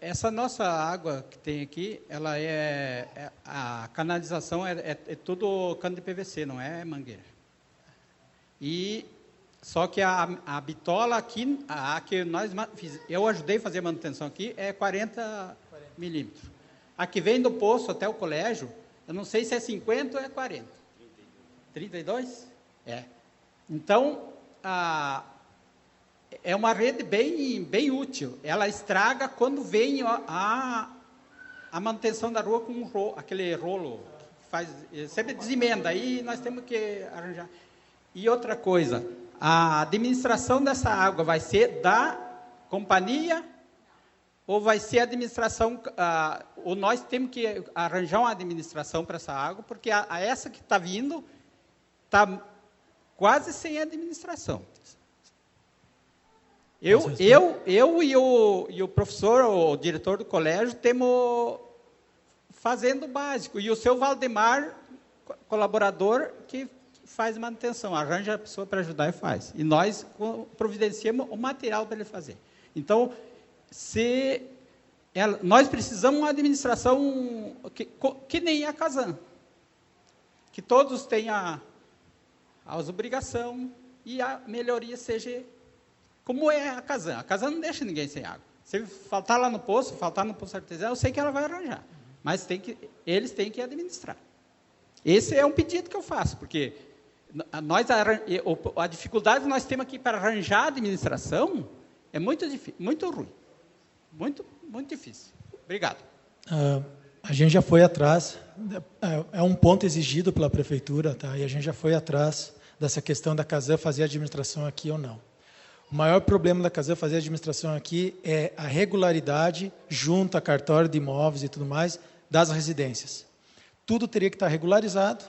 Essa nossa água que tem aqui, ela a canalização é tudo cano de PVC, não é mangueira. E só que a bitola aqui, eu ajudei a fazer a manutenção aqui, é 40 milímetros. A que vem do poço até o colégio, eu não sei se é 50 ou é 40. 32? É. Então, é uma rede bem útil. Ela estraga quando vem a manutenção da rua com aquele rolo. Sempre desemenda, aí nós temos que arranjar. E outra coisa, a administração dessa água vai ser da companhia ou vai ser a administração, ou nós temos que arranjar uma administração para essa água, porque essa que está vindo está quase sem administração. Eu e o professor, o diretor do colégio, temos fazendo o básico. E o seu Valdemar, colaborador, que faz manutenção, arranja a pessoa para ajudar e faz. E nós providenciamos o material para ele fazer. Então, nós precisamos de uma administração que nem a Casan, que todos tenham as obrigações e a melhoria seja como é a Casan. A Casan não deixa ninguém sem água. Se faltar lá no poço, faltar no poço artesiano, eu sei que ela vai arranjar. Mas eles têm que administrar. Esse é um pedido que eu faço, porque a dificuldade que nós temos aqui para arranjar a administração é muito difícil, muito ruim. Muito, muito difícil. Obrigado. A gente já foi atrás, é um ponto exigido pela prefeitura, tá? E a gente já foi atrás dessa questão da Casan fazer a administração aqui ou não. O maior problema da Casan fazer a administração aqui é a regularidade junto a cartório de imóveis e tudo mais das residências. Tudo teria que estar regularizado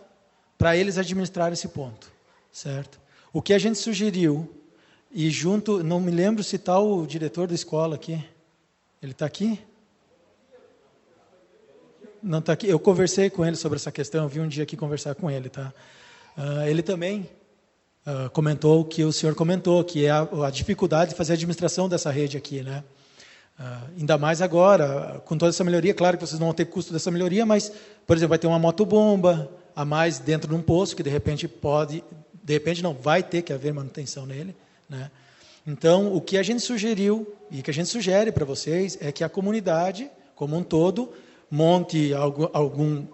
para eles administrarem esse ponto, certo? O que a gente sugeriu, e junto, não me lembro se está o diretor da escola aqui. Ele está aqui? Não está aqui. Eu conversei com ele sobre essa questão, eu vim um dia aqui conversar com ele, tá? Ele também comentou o que o senhor comentou, que é a dificuldade de fazer a administração dessa rede aqui, né? Ainda mais agora, com toda essa melhoria, claro que vocês não vão ter custo dessa melhoria, mas, por exemplo, vai ter uma motobomba a mais dentro de um poço, que de repente não, vai ter que haver manutenção nele, né? Então, o que a gente sugeriu, e que a gente sugere para vocês, é que a comunidade, como um todo, monte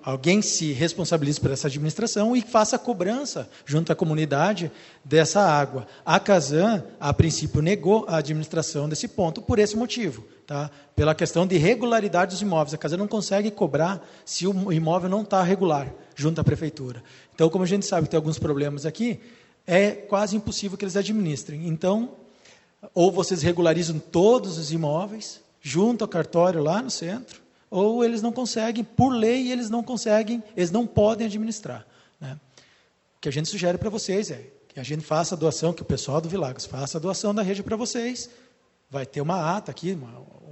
alguém se responsabilize por essa administração e faça a cobrança junto à comunidade dessa água. A Casan, a princípio, negou a administração desse ponto por esse motivo, tá? Pela questão de regularidade dos imóveis. A Casan não consegue cobrar se o imóvel não está regular junto à prefeitura. Então, como a gente sabe que tem alguns problemas aqui, é quase impossível que eles administrem. Então, ou vocês regularizam todos os imóveis junto ao cartório lá no centro, ou eles não conseguem, por lei, eles não podem administrar, né? O que a gente sugere para vocês é que a gente faça a doação, que o pessoal do Vilagos faça a doação da rede para vocês, vai ter uma ata aqui,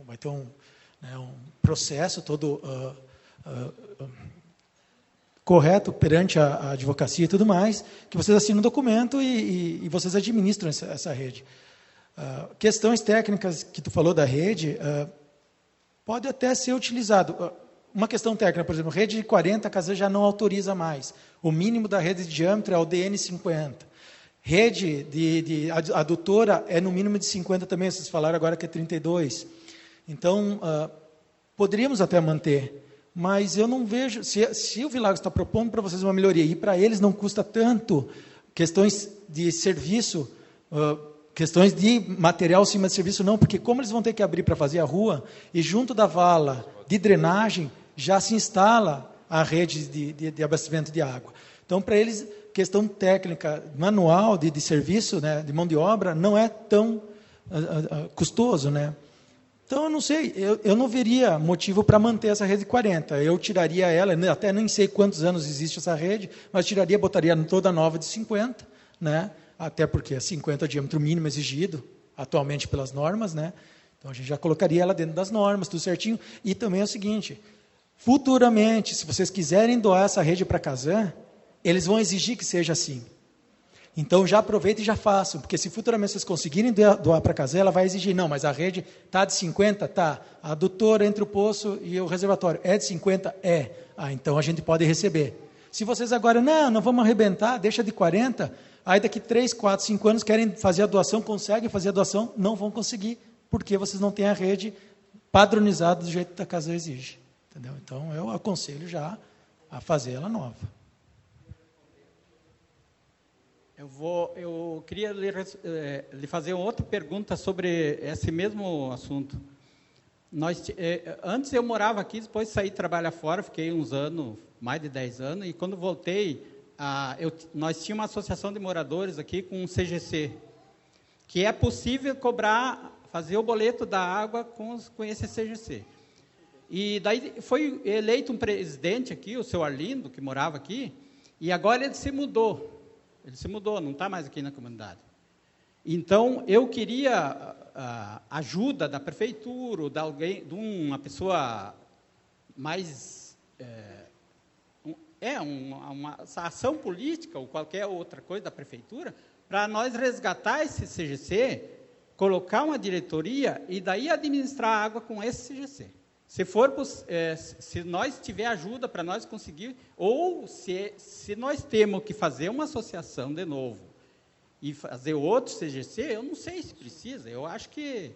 vai ter um processo todo correto perante a advocacia e tudo mais, que vocês assinam um documento e vocês administram essa rede. Questões técnicas que tu falou da rede, pode até ser utilizado. Uma questão técnica, por exemplo, rede de 40, a Casan já não autoriza mais. O mínimo da rede de diâmetro é o DN 50. Rede de adutora é no mínimo de 50 também, vocês falaram agora que é 32. Então, poderíamos até manter, mas eu não vejo... Se o Vilagos está propondo para vocês uma melhoria, e para eles não custa tanto, questões de serviço... questões de material acima de serviço, não, porque como eles vão ter que abrir para fazer a rua, e junto da vala de drenagem, já se instala a rede de abastecimento de água. Então, para eles, questão técnica, manual de serviço, né, de mão de obra, não é tão custoso, né? Então, eu não sei, eu não veria motivo para manter essa rede de 40. Eu tiraria ela, até nem sei quantos anos existe essa rede, mas tiraria, botaria toda nova de 50, né? Até porque é 50 o diâmetro mínimo exigido, atualmente pelas normas, né? Então, a gente já colocaria ela dentro das normas, tudo certinho. E também é o seguinte, futuramente, se vocês quiserem doar essa rede para a Casan, eles vão exigir que seja assim. Então, já aproveitem e já façam, porque se futuramente vocês conseguirem doar para a Casan, ela vai exigir, não, mas a rede está de 50? Tá. A adutora entre o poço e o reservatório é de 50? É. Então a gente pode receber. Se vocês agora, não vamos arrebentar, deixa de 40, aí daqui 3, 4, 5 anos querem fazer a doação, conseguem fazer a doação, não vão conseguir, porque vocês não têm a rede padronizada do jeito que a Casan exige. Entendeu? Então, eu aconselho já a fazer ela nova. Eu queria lhe fazer outra pergunta sobre esse mesmo assunto. Antes eu morava aqui, depois saí trabalhar fora, fiquei uns anos, mais de 10 anos, e quando voltei, nós tínhamos uma associação de moradores aqui com um CGC, que é possível fazer o boleto da água com esse CGC. E daí foi eleito um presidente aqui, o seu Arlindo, que morava aqui, e agora ele se mudou. Não está mais aqui na comunidade. Então, eu queria ajuda da prefeitura, ou de uma pessoa mais... uma ação política, ou qualquer outra coisa da prefeitura, para nós resgatar esse CGC, colocar uma diretoria, e daí administrar a água com esse CGC. Se nós tiver ajuda para nós conseguir, ou se nós temos que fazer uma associação de novo e fazer outro CGC, eu não sei se precisa, eu acho que...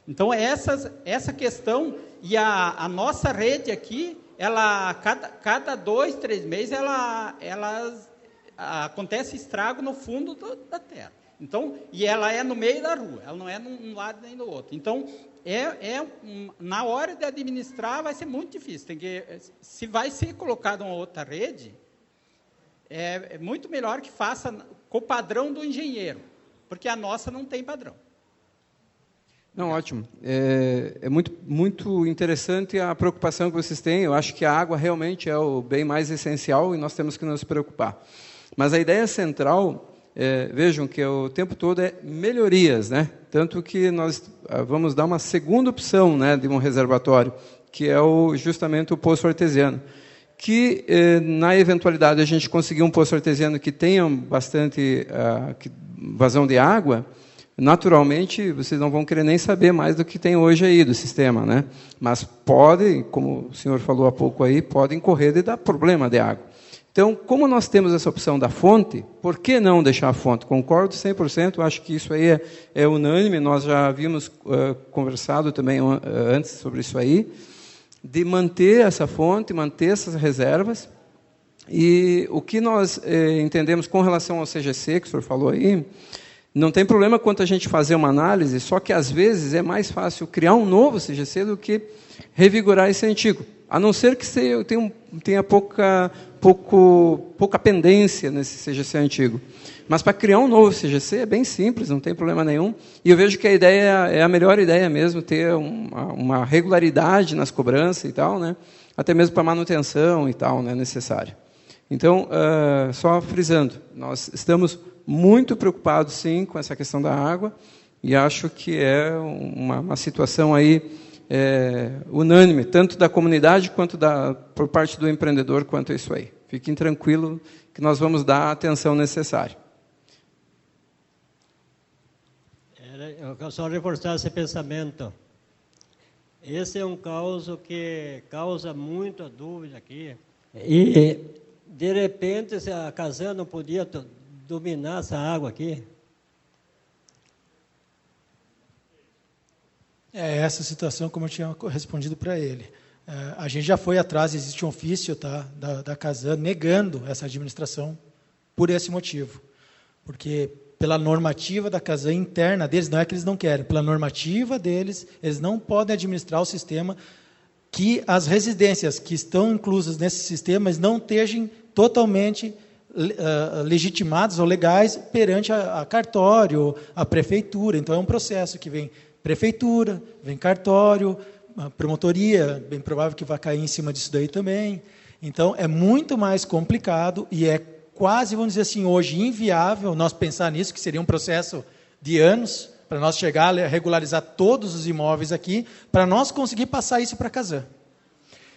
Então, essa questão, e a nossa rede aqui, ela, cada 2, 3 meses, acontece estrago no fundo da terra. Então, e ela é no meio da rua, ela não é num lado nem no outro. Então, na hora de administrar vai ser muito difícil. Se vai ser colocada uma outra rede, é muito melhor que faça com o padrão do engenheiro, porque a nossa não tem padrão. Não, ótimo. É muito, muito interessante a preocupação que vocês têm. Eu acho que a água realmente é o bem mais essencial e nós temos que nos preocupar. Mas a ideia central... vejam que o tempo todo é melhorias, né? Tanto que nós vamos dar uma segunda opção, né, de um reservatório, que é justamente o poço artesiano. que, na eventualidade, a gente conseguir um poço artesiano que tenha bastante vazão de água, naturalmente, vocês não vão querer nem saber mais do que tem hoje aí do sistema, né? Mas pode, como o senhor falou há pouco aí, pode incorrer de dar problema de água. Então, como nós temos essa opção da fonte, por que não deixar a fonte? Concordo 100%, acho que isso aí é unânime, nós já havíamos conversado também antes sobre isso aí, de manter essa fonte, manter essas reservas. E o que nós entendemos com relação ao CGC, que o senhor falou aí, não tem problema quanto a gente fazer uma análise, só que às vezes é mais fácil criar um novo CGC do que revigorar esse antigo. A não ser que tenha pouca pendência nesse CGC antigo. Mas para criar um novo CGC é bem simples, não tem problema nenhum. E eu vejo que a ideia é a melhor ideia mesmo, ter uma regularidade nas cobranças e tal, né? Até mesmo para manutenção e tal, né, necessária. Então, só frisando, nós estamos muito preocupados, sim, com essa questão da água, e acho que é uma situação aí unânime, tanto da comunidade quanto por parte do empreendedor, quanto a isso aí. Fiquem tranquilos que nós vamos dar a atenção necessária. Eu só reforçar esse pensamento. Esse é um caso que causa muita dúvida aqui. E, de repente, se a Casan não podia dominar essa água aqui? É essa situação, como eu tinha respondido para ele. A gente já foi atrás, existe um ofício, tá, da Casan negando essa administração por esse motivo. Porque pela normativa da Casan interna deles, não é que eles não querem, pela normativa deles, eles não podem administrar o sistema que as residências que estão inclusas nesse sistema não estejam totalmente legitimadas ou legais perante a cartório, a prefeitura. Então, é um processo que vem prefeitura, vem cartório, a promotoria, bem provável que vai cair em cima disso daí também. Então, é muito mais complicado e é quase, vamos dizer assim, hoje inviável nós pensar nisso, que seria um processo de anos, para nós chegar a regularizar todos os imóveis aqui, para nós conseguir passar isso para a Casan.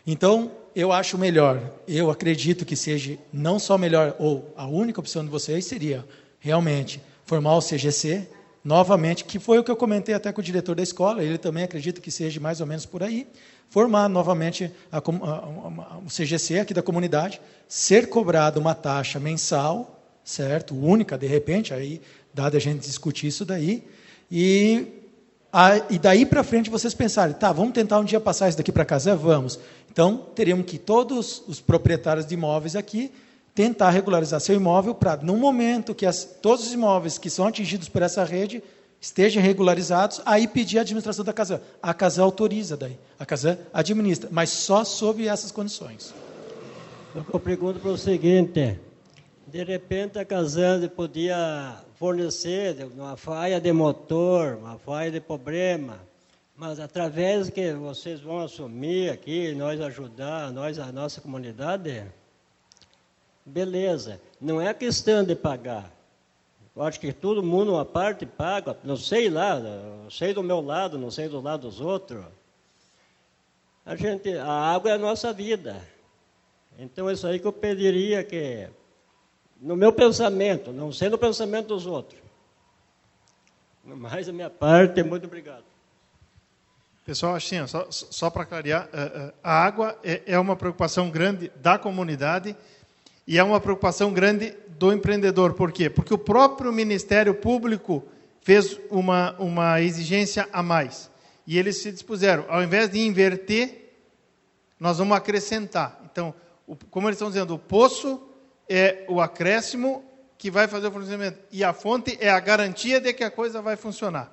Então, eu acho melhor, eu acredito que seja não só melhor, ou a única opção de vocês seria realmente formar o CGC, novamente, que foi o que eu comentei até com o diretor da escola, ele também acredita que seja mais ou menos por aí, formar novamente o CGC aqui da comunidade, ser cobrada uma taxa mensal, certo? Única, de repente, aí, dado a gente discutir isso daí, e daí para frente vocês pensarem, tá, vamos tentar um dia passar isso daqui para casa? Vamos. Então, teríamos que todos os proprietários de imóveis aqui tentar regularizar seu imóvel para, no momento que todos os imóveis que são atingidos por essa rede estejam regularizados, aí pedir a administração da Casan. A Casan autoriza daí, a Casan administra, mas só sob essas condições. Eu pergunto para o seguinte, de repente a Casan podia fornecer uma falha de motor, uma falha de problema, mas através que vocês vão assumir aqui, nós ajudar, a nossa comunidade, beleza, não é questão de pagar. Eu acho que todo mundo, uma parte, paga, não sei lá, eu sei do meu lado, não sei do lado dos outros. A água é a nossa vida. Então, é isso aí que eu pediria que, no meu pensamento, não sei no pensamento dos outros. Mas a minha parte, muito obrigado. Pessoal, assim, só para clarear, a água é uma preocupação grande da comunidade e é uma preocupação grande do empreendedor. Por quê? Porque o próprio Ministério Público fez uma exigência a mais. E eles se dispuseram, ao invés de inverter, nós vamos acrescentar. Então, como eles estão dizendo, o poço é o acréscimo que vai fazer o funcionamento. E a fonte é a garantia de que a coisa vai funcionar.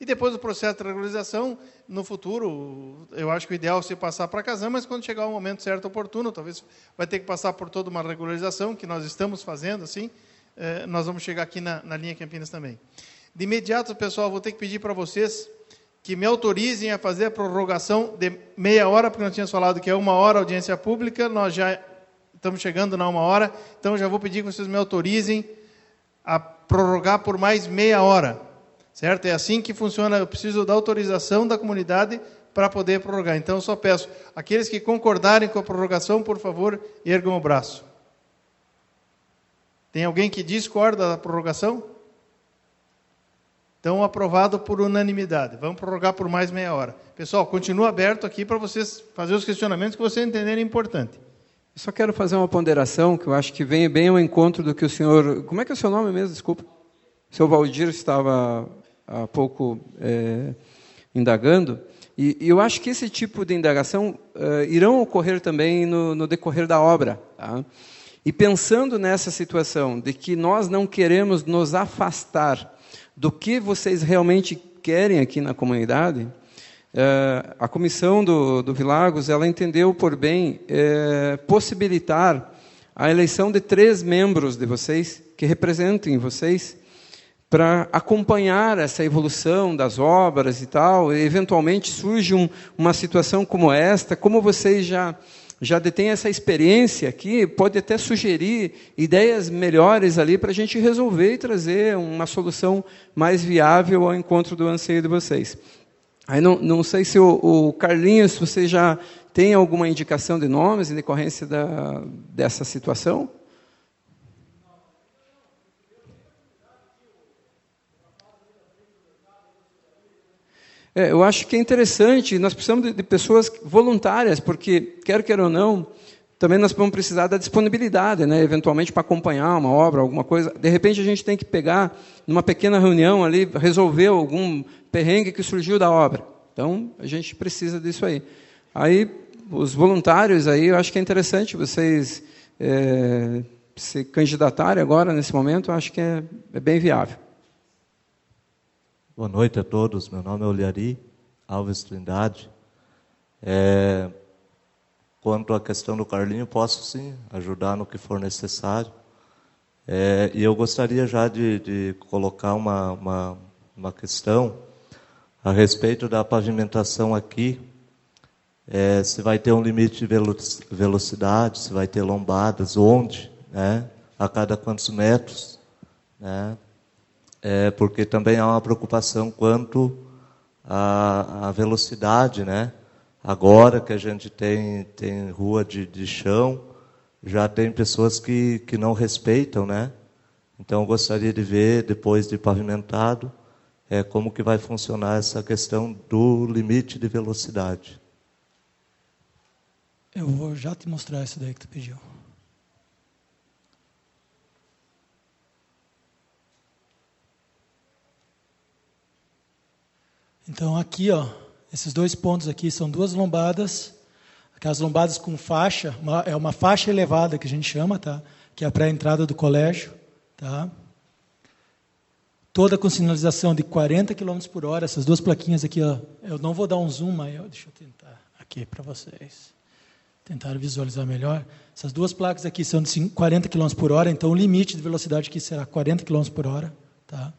E depois do processo de regularização, no futuro, eu acho que o ideal é se passar para a Casan, mas quando chegar o momento certo, oportuno, talvez vai ter que passar por toda uma regularização, que nós estamos fazendo, assim, nós vamos chegar aqui na linha Campinas também. De imediato, pessoal, vou ter que pedir para vocês que me autorizem a fazer a prorrogação de meia hora, porque nós tínhamos falado que é 1 hora a audiência pública, nós já estamos chegando na 1 hora, então já vou pedir que vocês me autorizem a prorrogar por mais meia hora. Certo? É assim que funciona, eu preciso da autorização da comunidade para poder prorrogar. Então, eu só peço, aqueles que concordarem com a prorrogação, por favor, ergam o braço. Tem alguém que discorda da prorrogação? Então, aprovado por unanimidade. Vamos prorrogar por mais meia hora. Pessoal, continua aberto aqui para vocês fazer os questionamentos que vocês entenderem importante. Eu só quero fazer uma ponderação, que eu acho que vem bem ao encontro do que o senhor... Como é que é o seu nome mesmo? Desculpa. O senhor Valdir estava há pouco indagando. E eu acho que esse tipo de indagação irão ocorrer também no decorrer da obra. Tá? E pensando nessa situação de que nós não queremos nos afastar do que vocês realmente querem aqui na comunidade, a comissão do Vilagos, ela entendeu por bem possibilitar a eleição de 3 membros de vocês, que representem vocês, para acompanhar essa evolução das obras e tal. E eventualmente surge uma situação como esta, como vocês já detêm essa experiência aqui, pode até sugerir ideias melhores ali para a gente resolver e trazer uma solução mais viável ao encontro do anseio de vocês. Aí não sei se o Carlinhos, se você já tem alguma indicação de nomes em decorrência dessa situação? Eu acho que é interessante, nós precisamos de pessoas voluntárias, porque, quer ou não, também nós vamos precisar da disponibilidade, né, eventualmente para acompanhar uma obra, alguma coisa. De repente a gente tem que pegar, numa pequena reunião ali, resolver algum perrengue que surgiu da obra. Então, a gente precisa disso aí. Aí, os voluntários, aí, eu acho que é interessante vocês se candidatarem agora, nesse momento, eu acho que é bem viável. Boa noite a todos, meu nome é Oliari Alves Trindade. Quanto à questão do Carlinho, posso sim ajudar no que for necessário. E eu gostaria já de colocar uma questão a respeito da pavimentação aqui. Se vai ter um limite de velocidade, se vai ter lombadas, onde, né, a cada quantos metros, né? Porque também há uma preocupação quanto à velocidade, né? Agora que a gente tem rua de chão, já tem pessoas que não respeitam, né? Então, eu gostaria de ver, depois de pavimentado, como que vai funcionar essa questão do limite de velocidade. Eu vou já te mostrar isso daí que tu pediu. Então, aqui, ó, esses 2 pontos aqui são 2 lombadas, aquelas lombadas com faixa, é uma faixa elevada que a gente chama, tá? Que é para a entrada do colégio, tá? Toda com sinalização de 40 km por hora, essas 2 plaquinhas aqui, ó, eu não vou dar um zoom, mas deixa eu tentar aqui para vocês, tentar visualizar melhor. Essas 2 placas aqui são de 40 km por hora, então o limite de velocidade aqui será 40 km por hora, tá?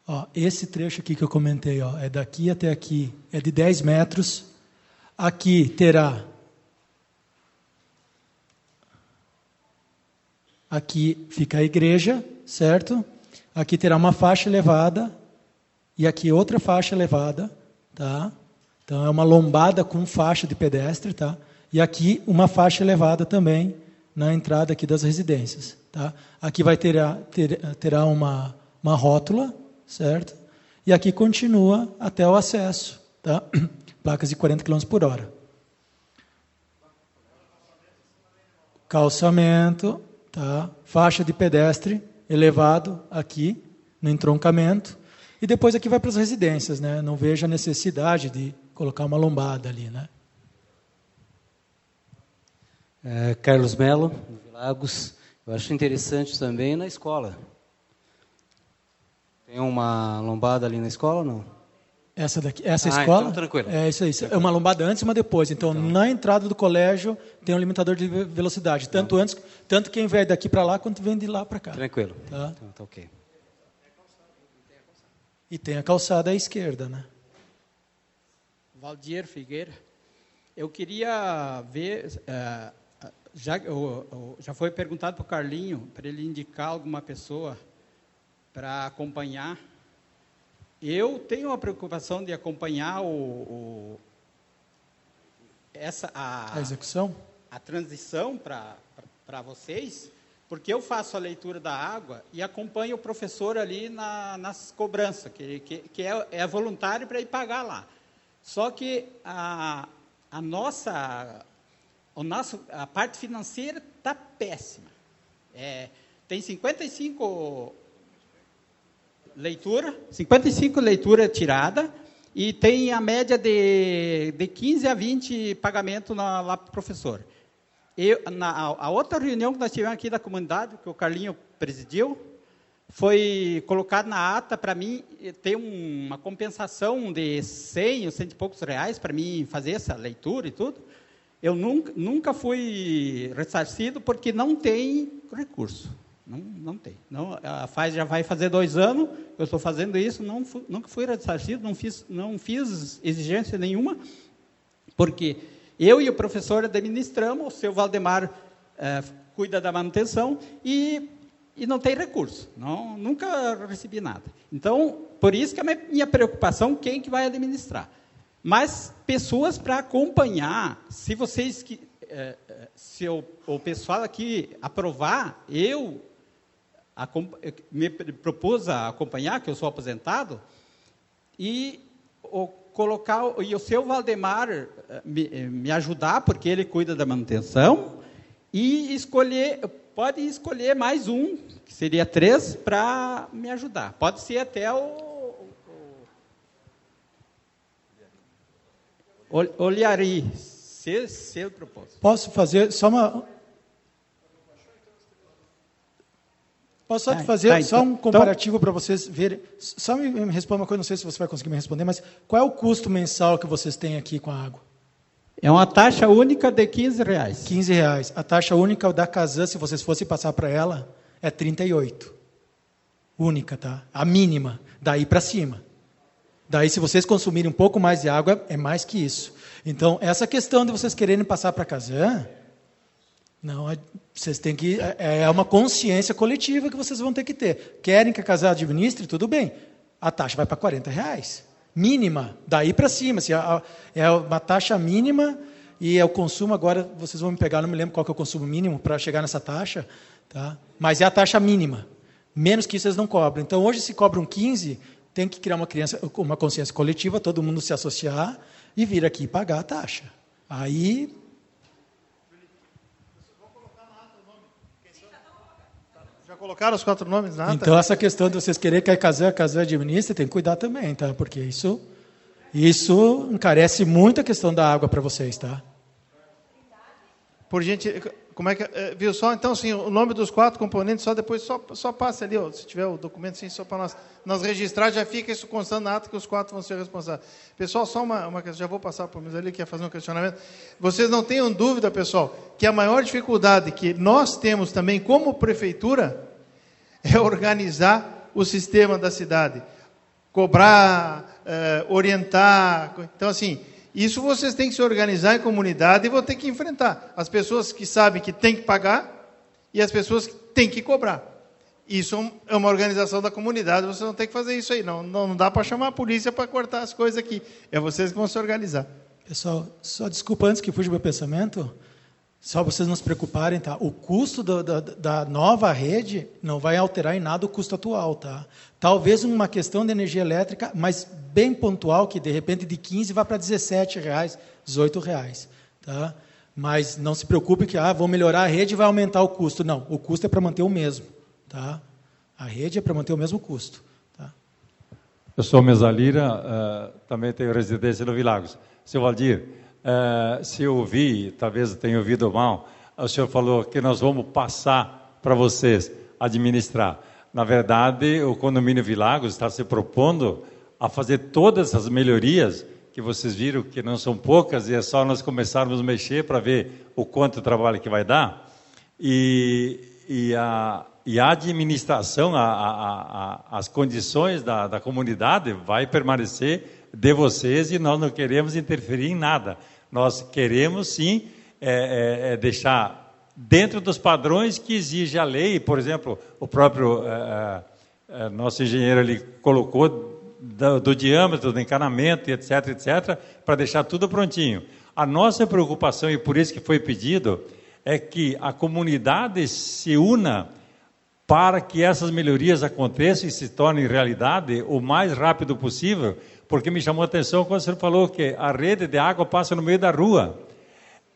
Ó, esse trecho aqui que eu comentei, ó, é daqui até aqui, é de 10 metros. Aqui terá... Aqui fica a igreja, certo? Aqui terá uma faixa elevada e aqui outra faixa elevada, tá? Então é uma lombada com faixa de pedestre, tá? E aqui uma faixa elevada também na entrada aqui das residências, tá? Aqui terá uma rótula, certo? E aqui continua até o acesso, tá? Placas de 40 km por hora. Calçamento, tá? Faixa de pedestre elevado aqui no entroncamento e depois aqui vai para as residências, né? Não vejo a necessidade de colocar uma lombada ali, né? Carlos Melo, Vilagos. Eu acho interessante também na escola. Tem uma lombada ali na escola ou não? Essa escola? Então, tranquilo. É isso aí. É uma lombada antes e uma depois. Então, na entrada do colégio tem um limitador de velocidade. Tanto quem vem daqui para lá, quanto vem de lá para cá. Tranquilo. Tá? Então, tá ok. E tem a calçada à esquerda, né? Valdir Figueira. Eu queria ver... já foi perguntado para o Carlinho, para ele indicar alguma pessoa para acompanhar. eu tenho a preocupação de acompanhar a execução? A transição para vocês, porque eu faço a leitura da água e acompanho o professor ali nas cobranças, que é voluntário para ir pagar lá. Só que a parte financeira está péssima. Tem 55 leituras tiradas e tem a média de 15 a 20 pagamentos lá para o professor. A outra reunião que nós tivemos aqui da comunidade, que o Carlinho presidiu, foi colocado na ata para mim ter uma compensação de 100 ou 100 e poucos reais para mim fazer essa leitura e tudo. Eu nunca fui ressarcido porque não tem recurso. Não tem. A FAES já vai fazer 2 anos, eu estou fazendo isso, nunca fui ressarcido, não fiz exigência nenhuma, porque eu e o professor administramos, o seu Valdemar cuida da manutenção e não tem recurso. Nunca recebi nada. Então, por isso que a minha preocupação, quem que vai administrar. Mas pessoas para acompanhar, se o pessoal aqui aprovar, eu me propus a acompanhar, que eu sou aposentado, e o seu Valdemar me ajudar, porque ele cuida da manutenção, e pode escolher mais um, que seria 3, para me ajudar. Pode ser até Olhari, ser propósito. Posso fazer só uma... Posso só fazer só um comparativo para vocês verem. Só me responda uma coisa, não sei se você vai conseguir me responder, mas qual é o custo mensal que vocês têm aqui com a água? É uma taxa única de R$15. R$15. A taxa única da Casan, se vocês fossem passar para ela, é 38. Única, tá? A mínima. Daí para cima. Daí, se vocês consumirem um pouco mais de água, é mais que isso. Então, essa questão de vocês quererem passar para a Casan, não, vocês têm que... É uma consciência coletiva que vocês vão ter que ter. Querem que a Casan administre? Tudo bem. A taxa vai para R$40. Mínima. Daí para cima. É uma taxa mínima e é o consumo, agora vocês vão me pegar, não me lembro qual que é o consumo mínimo para chegar nessa taxa, tá? Mas é a taxa mínima. Menos que isso eles não cobram. Então, hoje, se cobram 15, tem que criar uma consciência coletiva, todo mundo se associar e vir aqui pagar a taxa. Aí... Já colocaram os 4 nomes na ata? Então, essa questão de vocês quererem que a Casan administre, tem que cuidar também, tá? Porque isso encarece muito a questão da água para vocês, tá? Por gente, como é que... Viu só? Então, assim, o nome dos 4 componentes, só depois, só passe ali, ó, se tiver o documento, sim, só para nós registrar, já fica isso constando na ata que os 4 vão ser responsáveis. Pessoal, só uma questão, já vou passar para o Luiz ali, que ia fazer um questionamento. Vocês não tenham dúvida, pessoal, que a maior dificuldade que nós temos também como prefeitura é organizar o sistema da cidade. Cobrar, orientar. Então, assim, isso vocês têm que se organizar em comunidade e vão ter que enfrentar. As pessoas que sabem que tem que pagar e as pessoas que têm que cobrar. Isso é uma organização da comunidade, vocês vão ter que fazer isso aí. Não dá para chamar a polícia para cortar as coisas aqui. É vocês que vão se organizar. Pessoal, só desculpa antes que fuja o meu pensamento, só para vocês não se preocuparem, tá? O custo da nova rede não vai alterar em nada o custo atual, tá? Talvez uma questão de energia elétrica, mas bem pontual, que de repente de 15 vai para R$17, R$18, tá? Mas não se preocupe que vou melhorar a rede e vai aumentar o custo. Não, o custo é para manter o mesmo, tá? A rede é para manter o mesmo custo, tá? Eu sou Mesalira, também tenho residência no Vilagos. Seu Valdir, se eu ouvi, talvez eu tenha ouvido mal, o senhor falou que nós vamos passar para vocês administrar. Na verdade, o condomínio Vilagos está se propondo a fazer todas as melhorias que vocês viram, que não são poucas, e é só nós começarmos a mexer para ver o quanto trabalho que vai dar. E a administração, as condições da comunidade vai permanecer de vocês e nós não queremos interferir em nada. Nós queremos, sim, deixar dentro dos padrões que exige a lei. Por exemplo, o próprio nosso engenheiro ali colocou do diâmetro, do encanamento, etc., etc., para deixar tudo prontinho. A nossa preocupação, e por isso que foi pedido, é que a comunidade se una para que essas melhorias aconteçam e se tornem realidade o mais rápido possível, porque me chamou a atenção quando você falou que a rede de água passa no meio da rua.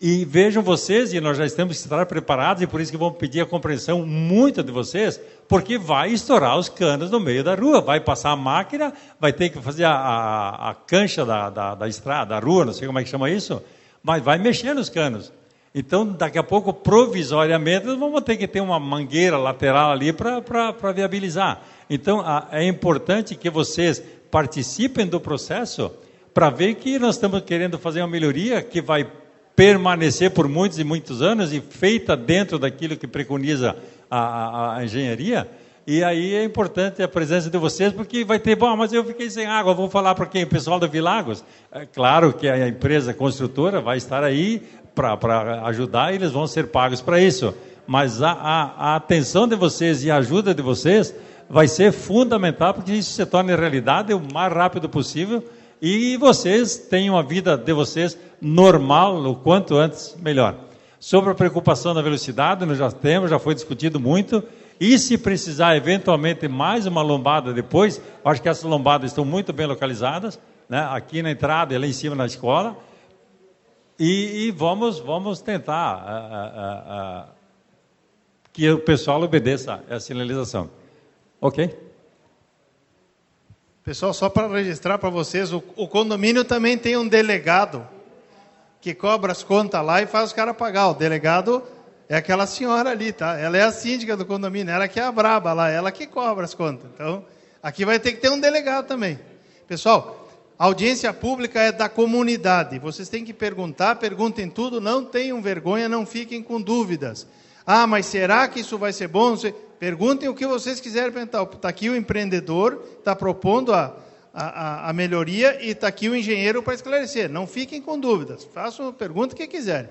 E vejam vocês, e nós já estamos preparados, e por isso que vamos pedir a compreensão muito de vocês, porque vai estourar os canos no meio da rua, vai passar a máquina, vai ter que fazer a cancha da estrada, da rua, não sei como é que chama isso, mas vai mexer nos canos. Então, daqui a pouco, provisoriamente, nós vamos ter que ter uma mangueira lateral ali para viabilizar. Então, é importante que vocês participem do processo para ver que nós estamos querendo fazer uma melhoria que vai permanecer por muitos e muitos anos e feita dentro daquilo que preconiza a engenharia. E aí é importante a presença de vocês, porque vai ter, bom, mas eu fiquei sem água, vou falar para quem? O pessoal da Vilagos. É claro que a empresa construtora vai estar aí para ajudar e eles vão ser pagos para isso. Mas a atenção de vocês e a ajuda de vocês vai ser fundamental para que isso se torne realidade o mais rápido possível e vocês tenham a vida de vocês normal, o quanto antes, melhor. Sobre a preocupação da velocidade, nós já temos, já foi discutido muito, e se precisar eventualmente mais uma lombada depois, acho que essas lombadas estão muito bem localizadas, né? Aqui na entrada e lá em cima na escola, e vamos tentar que o pessoal obedeça a sinalização. Ok? Pessoal, só para registrar para vocês, o condomínio também tem um delegado que cobra as contas lá e faz os caras pagar. O delegado é aquela senhora ali, tá? Ela é a síndica do condomínio, ela que é a braba lá, ela que cobra as contas. Então, aqui vai ter que ter um delegado também. Pessoal, a audiência pública é da comunidade. Vocês têm que perguntar, perguntem tudo, não tenham vergonha, não fiquem com dúvidas. Ah, mas será que isso vai ser bom? Perguntem o que vocês quiserem perguntar. Está aqui o empreendedor, está propondo a melhoria e está aqui o engenheiro para esclarecer. Não fiquem com dúvidas. Façam a pergunta que quiserem.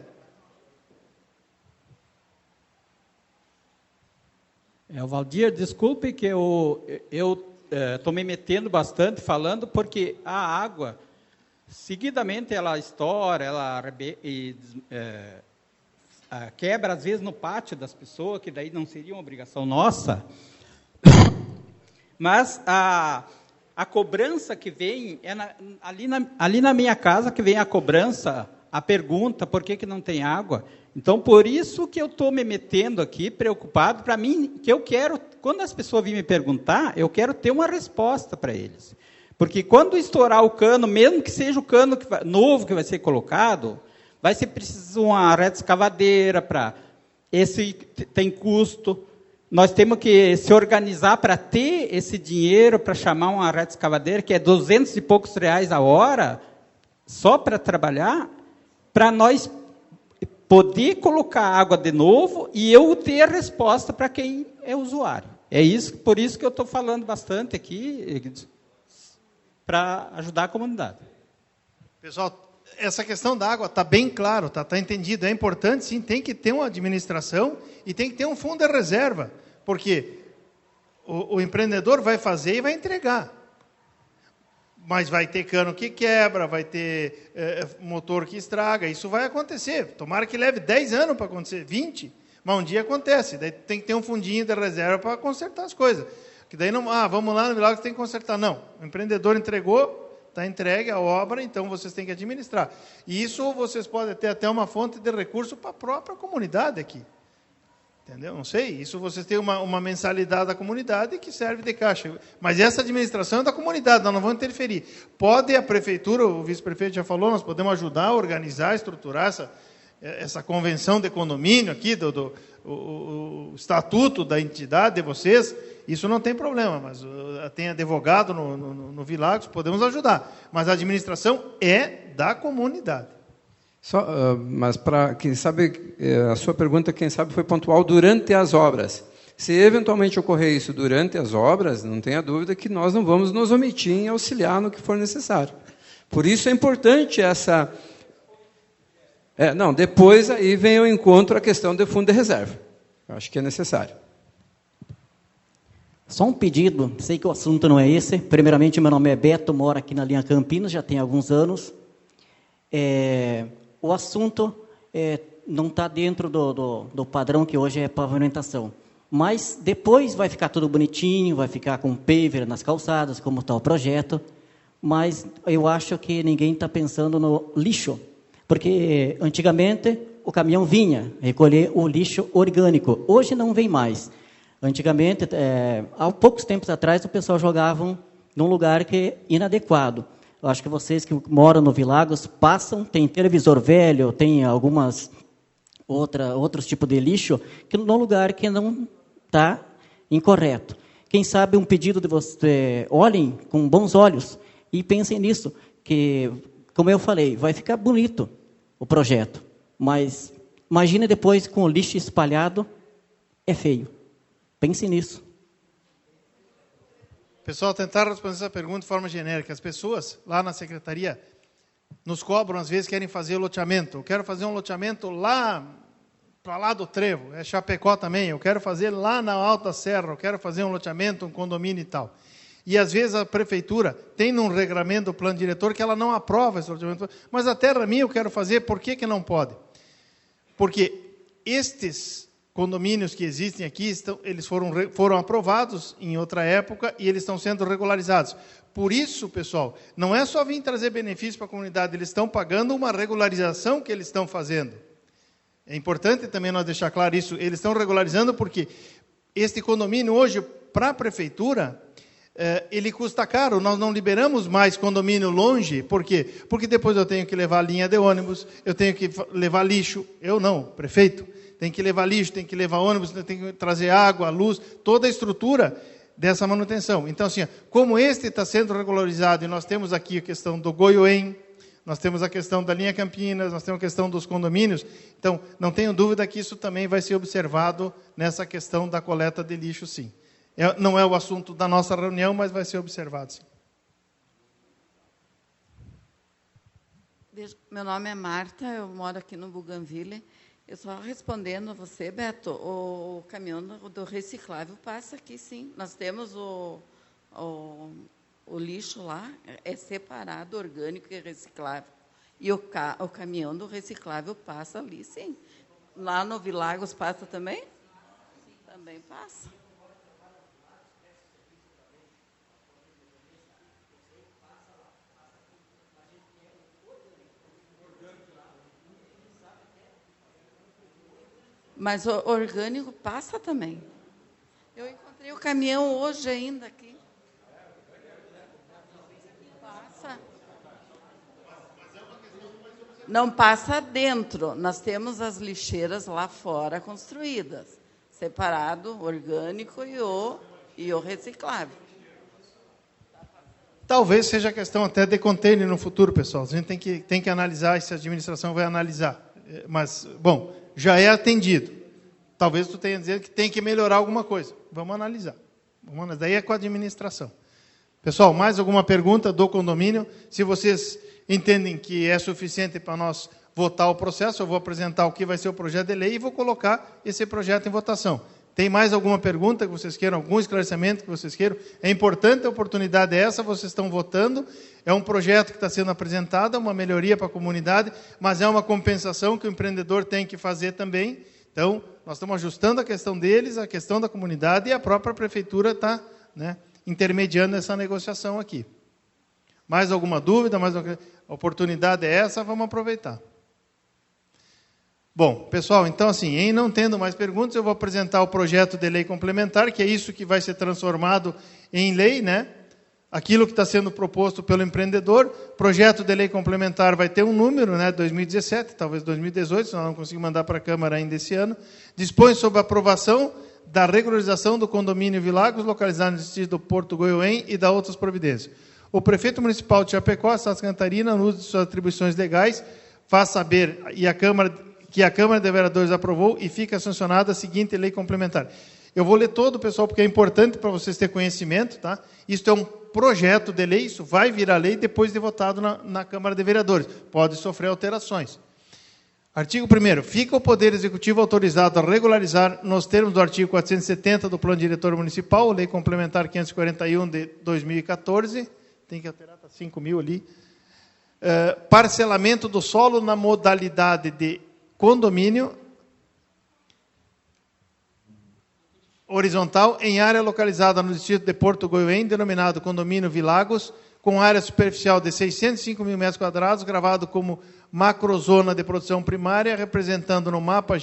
Valdir, desculpe que eu estou me metendo bastante falando, porque a água, seguidamente ela estoura, ela quebra, às vezes, no pátio das pessoas, que daí não seria uma obrigação nossa. Mas a cobrança que vem, ali na minha casa que vem a cobrança, a pergunta, por que não tem água? Então, por isso que eu estou me metendo aqui, preocupado, para mim, que eu quero, quando as pessoas vêm me perguntar, eu quero ter uma resposta para eles. Porque quando estourar o cano, mesmo que seja o cano novo que vai ser colocado, vai ser preciso uma reta escavadeira para... Esse tem custo. Nós temos que se organizar para ter esse dinheiro para chamar uma reta escavadeira, que é 200 e poucos reais a hora, só para trabalhar, para nós poder colocar água de novo e eu ter a resposta para quem é usuário. É isso, por isso que eu estou falando bastante aqui, para ajudar a comunidade. Pessoal, essa questão da água está bem claro, está entendido. É importante, sim, tem que ter uma administração e tem que ter um fundo de reserva, porque o empreendedor vai fazer e vai entregar. Mas vai ter cano que quebra, vai ter motor que estraga, isso vai acontecer. Tomara que leve 10 anos para acontecer, 20, mas um dia acontece. Daí tem que ter um fundinho de reserva para consertar as coisas. Que daí não, vamos lá no Milagres, tem que consertar. Não, o empreendedor entregou, está entregue a obra, então vocês têm que administrar. E isso vocês podem ter até uma fonte de recurso para a própria comunidade aqui. Entendeu? Não sei, isso vocês têm uma mensalidade da comunidade que serve de caixa. Mas essa administração é da comunidade, nós não vamos interferir. Pode a prefeitura, o vice-prefeito já falou, nós podemos ajudar a organizar, estruturar essa convenção de condomínio aqui, o estatuto da entidade de vocês, isso não tem problema, mas tem advogado no Vilagos, podemos ajudar. Mas a administração é da comunidade. Mas para quem sabe, a sua pergunta, quem sabe, foi pontual durante as obras. Se eventualmente ocorrer isso durante as obras, não tenha dúvida que nós não vamos nos omitir em auxiliar no que for necessário. Por isso é importante essa... depois aí vem ao encontro a questão do fundo de reserva. Eu acho que é necessário. Só um pedido, sei que o assunto não é esse. Primeiramente, meu nome é Beto, moro aqui na linha Campinas, já tem alguns anos. O assunto não está dentro do padrão que hoje é pavimentação. Mas depois vai ficar tudo bonitinho, vai ficar com paver nas calçadas, como está o projeto. Mas eu acho que ninguém está pensando no lixo. Porque antigamente o caminhão vinha recolher o lixo orgânico. Hoje não vem mais. Antigamente, há poucos tempos atrás, o pessoal jogava num lugar que é inadequado. Eu acho que vocês que moram no Vilagos passam, tem televisor velho, tem outros tipos de lixo, que num lugar que não está incorreto. Quem sabe um pedido de vocês, olhem com bons olhos e pensem nisso, que, como eu falei, vai ficar bonito o projeto, mas imagine depois com o lixo espalhado, é feio. Pense nisso. Pessoal, tentar responder essa pergunta de forma genérica. As pessoas lá na secretaria nos cobram, às vezes querem fazer loteamento. Eu quero fazer um loteamento lá, para lá do Trevo, é Chapecó também. Eu quero fazer lá na Alta Serra, eu quero fazer um loteamento, um condomínio e tal. E às vezes a prefeitura tem num regramento do plano diretor que ela não aprova esse loteamento. Mas a terra minha eu quero fazer, por que não pode? Porque estes condomínios que existem aqui, eles foram aprovados em outra época e eles estão sendo regularizados. Por isso, pessoal, não é só vir trazer benefício para a comunidade, eles estão pagando uma regularização que eles estão fazendo. É importante também nós deixar claro isso, eles estão regularizando porque este condomínio hoje, para a prefeitura, ele custa caro, nós não liberamos mais condomínio longe, por quê? Porque depois eu tenho que levar linha de ônibus, eu tenho que levar lixo, eu não, prefeito, tem que levar lixo, tem que levar ônibus, tem que trazer água, luz, toda a estrutura dessa manutenção. Então, assim, como este está sendo regularizado, e nós temos aqui a questão do Goiôem, nós temos a questão da linha Campinas, nós temos a questão dos condomínios, então, não tenho dúvida que isso também vai ser observado nessa questão da coleta de lixo, sim. Não é o assunto da nossa reunião, mas vai ser observado, sim. Meu nome é Marta, eu moro aqui no Bougainville. Eu só respondendo a você, Beto, o caminhão do reciclável passa aqui, sim. Nós temos o lixo lá, é separado, orgânico e reciclável. E o caminhão do reciclável passa ali, sim. Lá no Vilagos passa também? Também passa. Mas o orgânico passa também. Eu encontrei o caminhão hoje ainda aqui. Passa. Não passa dentro. Nós temos as lixeiras lá fora construídas. Separado, orgânico e o reciclável. Talvez seja questão até de container no futuro, pessoal. A gente tem que analisar, se a administração vai analisar. Mas, bom, já é atendido. Talvez tu tenha dizer que tem que melhorar alguma coisa. Vamos analisar. Daí é com a administração. Pessoal, mais alguma pergunta do condomínio? Se vocês entendem que é suficiente para nós votar o processo, eu vou apresentar o que vai ser o projeto de lei e vou colocar esse projeto em votação. Tem mais alguma pergunta que vocês queiram? Algum esclarecimento que vocês queiram? É importante, a oportunidade é essa, vocês estão votando. É um projeto que está sendo apresentado, uma melhoria para a comunidade, mas é uma compensação que o empreendedor tem que fazer também. Então, nós estamos ajustando a questão deles, a questão da comunidade, e a própria prefeitura está, intermediando essa negociação aqui. Mais alguma dúvida? A oportunidade é essa, vamos aproveitar. Bom, pessoal, então assim, em não tendo mais perguntas, eu vou apresentar o projeto de lei complementar, que é isso que vai ser transformado em lei, Aquilo que está sendo proposto pelo empreendedor. Projeto de lei complementar vai ter um número, 2017, talvez 2018, se nós não conseguimos mandar para a Câmara ainda esse ano. Dispõe sobre a aprovação da regularização do condomínio Vilagos, localizado no distrito do Porto Goiôem, e da outras providências. O prefeito municipal de Chapecó, Estado de Santa Catarina, no uso de suas atribuições legais, faz saber que a Câmara de Vereadores aprovou e fica sancionada a seguinte lei complementar. Eu vou ler todo, pessoal, porque é importante para vocês terem conhecimento, tá? Isto é um projeto de lei, isso vai virar lei depois de votado na Câmara de Vereadores. Pode sofrer alterações. Artigo 1º. Fica o Poder Executivo autorizado a regularizar, nos termos do artigo 470 do Plano Diretor Municipal, Lei Complementar 541 de 2014, tem que alterar, está 5.000 ali, parcelamento do solo na modalidade de condomínio horizontal em área localizada no distrito de Porto Goiuém, denominado Condomínio Vilagos, com área superficial de 605 mil metros quadrados, gravado como macrozona de produção primária, representando no mapa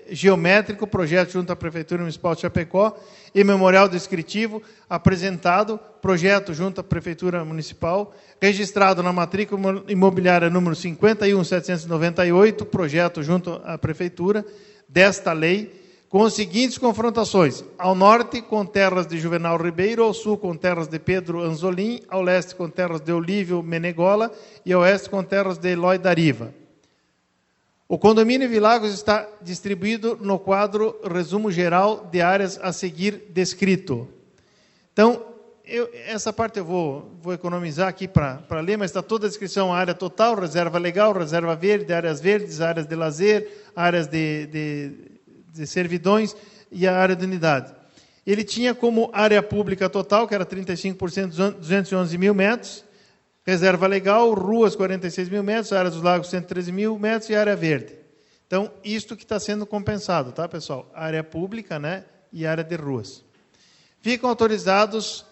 geométrico, projeto junto à Prefeitura Municipal de Chapecó, e memorial descritivo, apresentado, projeto junto à Prefeitura Municipal, registrado na matrícula imobiliária número 51.798, projeto junto à Prefeitura, desta lei, com as seguintes confrontações: ao norte, com terras de Juvenal Ribeiro, ao sul, com terras de Pedro Anzolim, ao leste, com terras de Olívio Menegola e ao oeste, com terras de Eloy Dariva. O condomínio Vilagos está distribuído no quadro resumo geral de áreas a seguir descrito. Então, essa parte eu vou economizar aqui para ler, mas está toda a descrição: área total, reserva legal, reserva verde, áreas verdes, áreas de lazer, áreas de servidões e a área de unidade. Ele tinha como área pública total, que era 35%, 211 mil metros, reserva legal, ruas, 46 mil metros, área dos lagos, 113 mil metros e área verde. Então, isto que está sendo compensado, tá, pessoal? Área pública, né, e área de ruas. Ficam autorizados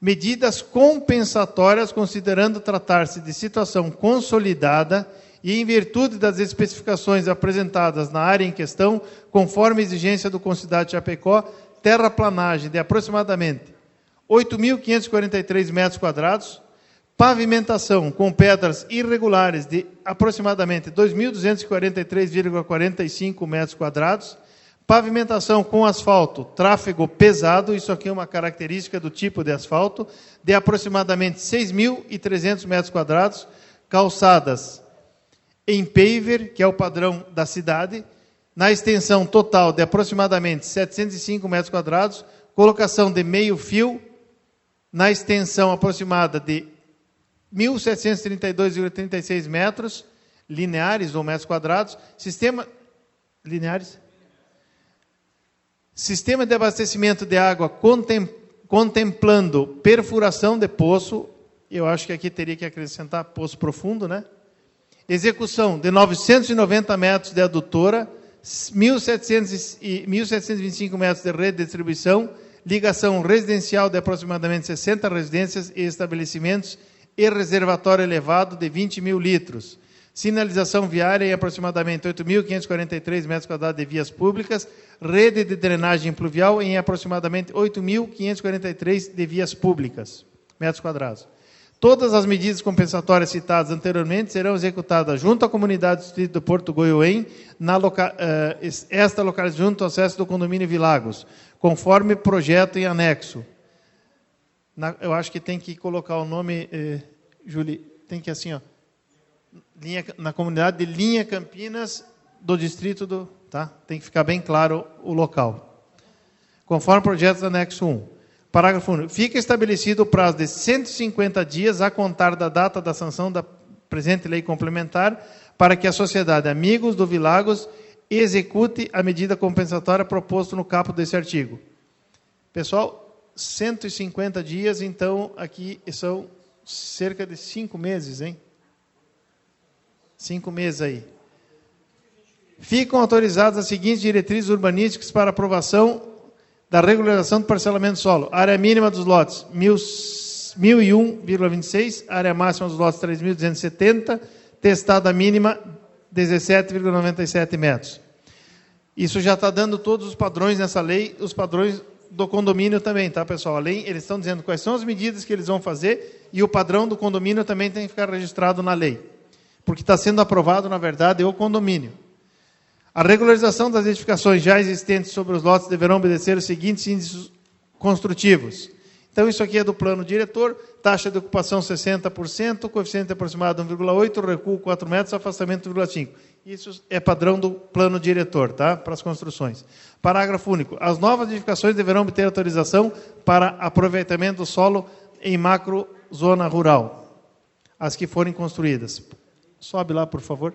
medidas compensatórias, considerando tratar-se de situação consolidada e em virtude das especificações apresentadas na área em questão, conforme a exigência do Concidade de Chapecó, terraplanagem de aproximadamente 8.543 metros quadrados, pavimentação com pedras irregulares de aproximadamente 2.243,45 metros quadrados, pavimentação com asfalto, tráfego pesado, isso aqui é uma característica do tipo de asfalto, de aproximadamente 6.300 metros quadrados, calçadas em paver, que é o padrão da cidade, na extensão total de aproximadamente 705 metros quadrados, colocação de meio fio, na extensão aproximada de 1.732,36 metros lineares ou metros quadrados, sistema de abastecimento de água contemplando perfuração de poço, eu acho que aqui teria que acrescentar poço profundo, né? Execução de 990 metros de adutora, 1.725 metros de rede de distribuição, ligação residencial de aproximadamente 60 residências e estabelecimentos e reservatório elevado de 20 mil litros. Sinalização viária em aproximadamente 8.543 metros quadrados de vias públicas, rede de drenagem pluvial em aproximadamente 8.543 de vias públicas, metros quadrados. Todas as medidas compensatórias citadas anteriormente serão executadas junto à comunidade do distrito do Porto Goiuém, esta localizada junto ao acesso do condomínio Vilagos, conforme projeto em anexo. Eu acho que tem que colocar o nome, Julie, tem que assim, ó, na comunidade de Linha Campinas do distrito do... Tá? Tem que ficar bem claro o local. Conforme projeto do anexo 1. Parágrafo 1. Fica estabelecido o prazo de 150 dias a contar da data da sanção da presente lei complementar para que a sociedade Amigos do Vilagos execute a medida compensatória proposta no caput desse artigo. Pessoal, 150 dias, então, aqui são cerca de 5 meses, hein? 5 meses aí. Ficam autorizadas as seguintes diretrizes urbanísticas para aprovação da regularização do parcelamento do solo. Área mínima dos lotes, 1.001,26. Área máxima dos lotes, 3.270. Testada mínima, 17,97 metros. Isso já está dando todos os padrões nessa lei, os padrões do condomínio também, tá, pessoal? Além, eles estão dizendo quais são as medidas que eles vão fazer e o padrão do condomínio também tem que ficar registrado na lei. Porque está sendo aprovado, na verdade, o condomínio. A regularização das edificações já existentes sobre os lotes deverão obedecer os seguintes índices construtivos. Então, isso aqui é do plano diretor, taxa de ocupação 60%, coeficiente aproximado 1,8, recuo 4 metros, afastamento 1,5. Isso é padrão do plano diretor, tá? Para as construções. Parágrafo único. As novas edificações deverão obter autorização para aproveitamento do solo em macro zona rural. As que forem construídas. Sobe lá, por favor.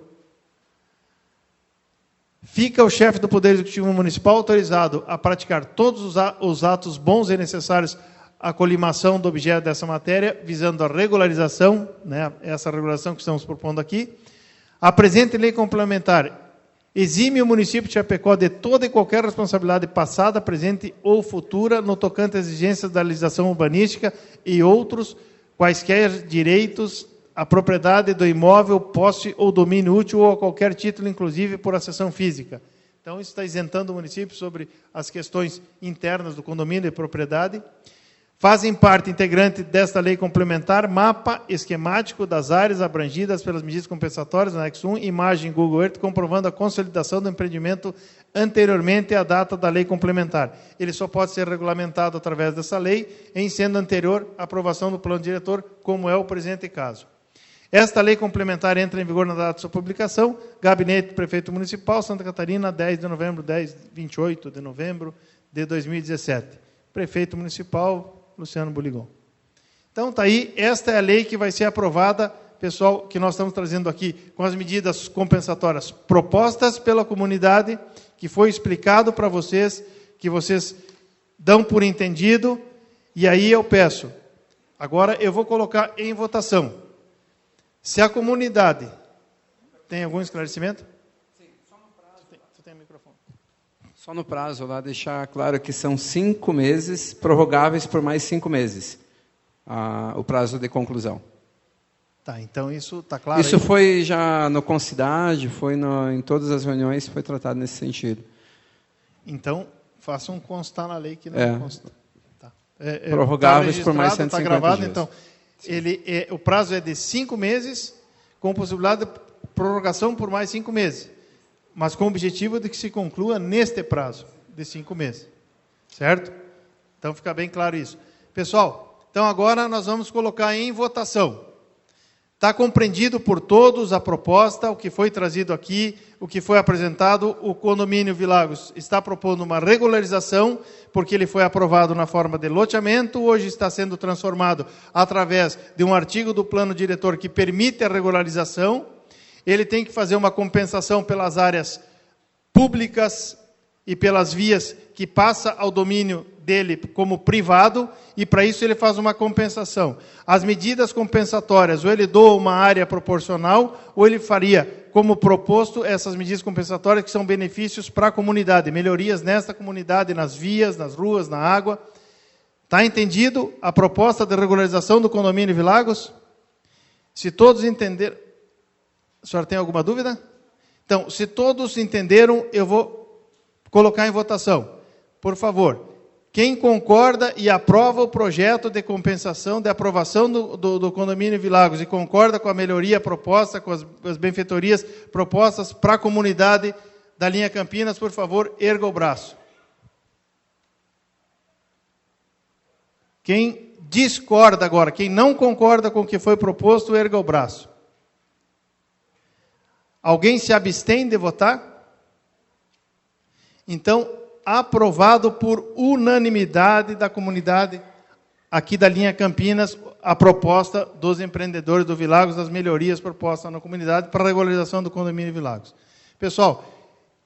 Fica o chefe do Poder Executivo Municipal autorizado a praticar todos os atos bons e necessários à colimação do objeto dessa matéria, visando a regularização, né, essa regulação que estamos propondo aqui. A presente lei complementar exime o município de Chapecó de toda e qualquer responsabilidade passada, presente ou futura no tocante às exigências da legislação urbanística e outros quaisquer direitos à propriedade do imóvel, posse ou domínio útil ou a qualquer título, inclusive por acessão física. Então, isso está isentando o município sobre as questões internas do condomínio e propriedade. Fazem parte integrante desta lei complementar mapa esquemático das áreas abrangidas pelas medidas compensatórias, no anexo 1, imagem Google Earth, comprovando a consolidação do empreendimento anteriormente à data da lei complementar. Ele só pode ser regulamentado através dessa lei, em sendo anterior à aprovação do plano diretor, como é o presente caso. Esta lei complementar entra em vigor na data de sua publicação, Gabinete do Prefeito Municipal, Santa Catarina, 28 de novembro de 2017. Prefeito Municipal, Luciano Buligon. Então, está aí, esta é a lei que vai ser aprovada, pessoal, que nós estamos trazendo aqui, com as medidas compensatórias propostas pela comunidade, que foi explicado para vocês, que vocês dão por entendido, e aí eu peço, agora eu vou colocar em votação. Se a comunidade tem algum esclarecimento? Sim, só no prazo. Você tem o microfone. Só no prazo, lá deixar claro que são 5 meses, prorrogáveis por mais 5 meses, o prazo de conclusão. Tá, então isso está claro? Isso aí? foi já no Concidade, foi em todas as reuniões, foi tratado nesse sentido. Então, façam constar na lei que não consta. Tá. Prorrogáveis por mais 150 está gravado, dias. Então, o prazo é de 5 meses, com possibilidade de prorrogação por mais 5 meses, mas com o objetivo de que se conclua neste prazo de 5 meses. Certo? Então, fica bem claro isso. Pessoal, então agora nós vamos colocar em votação. Está compreendido por todos a proposta, o que foi trazido aqui, o que foi apresentado. O condomínio Vilagos está propondo uma regularização, porque ele foi aprovado na forma de loteamento, hoje está sendo transformado através de um artigo do plano diretor que permite a regularização. Ele tem que fazer uma compensação pelas áreas públicas e pelas vias que passa ao domínio dele como privado, e para isso ele faz uma compensação. As medidas compensatórias, ou ele doa uma área proporcional, ou ele faria, como proposto, essas medidas compensatórias que são benefícios para a comunidade, melhorias nesta comunidade, nas vias, nas ruas, na água. Está entendido a proposta de regularização do condomínio Vilagos? Se todos entenderam... A senhora tem alguma dúvida? Então, se todos entenderam, eu vou colocar em votação. Por favor, quem concorda e aprova o projeto de compensação, de aprovação do condomínio Vilagos e concorda com a melhoria proposta, com as benfeitorias propostas para a comunidade da linha Campinas, por favor, erga o braço. Quem discorda agora, quem não concorda com o que foi proposto, erga o braço. Alguém se abstém de votar? Então, aprovado por unanimidade da comunidade aqui da linha Campinas, a proposta dos empreendedores do Vilagos, das melhorias propostas na comunidade para a regularização do condomínio Vilagos. Pessoal,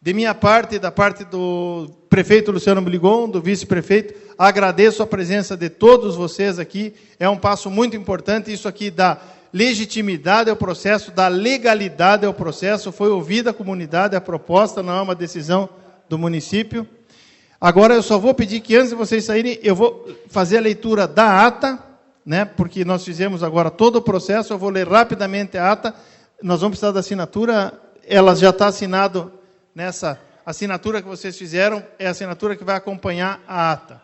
de minha parte e da parte do prefeito Luciano Buligon, do vice-prefeito, agradeço a presença de todos vocês aqui. É um passo muito importante, isso aqui dá legitimidade ao processo, dá legalidade ao processo, foi ouvida a comunidade, a proposta não é uma decisão do município. Agora eu só vou pedir que antes de vocês saírem, eu vou fazer a leitura da ata, né, porque nós fizemos agora todo o processo, eu vou ler rapidamente a ata, nós vamos precisar da assinatura, ela já está assinada nessa assinatura que vocês fizeram, é a assinatura que vai acompanhar a ata.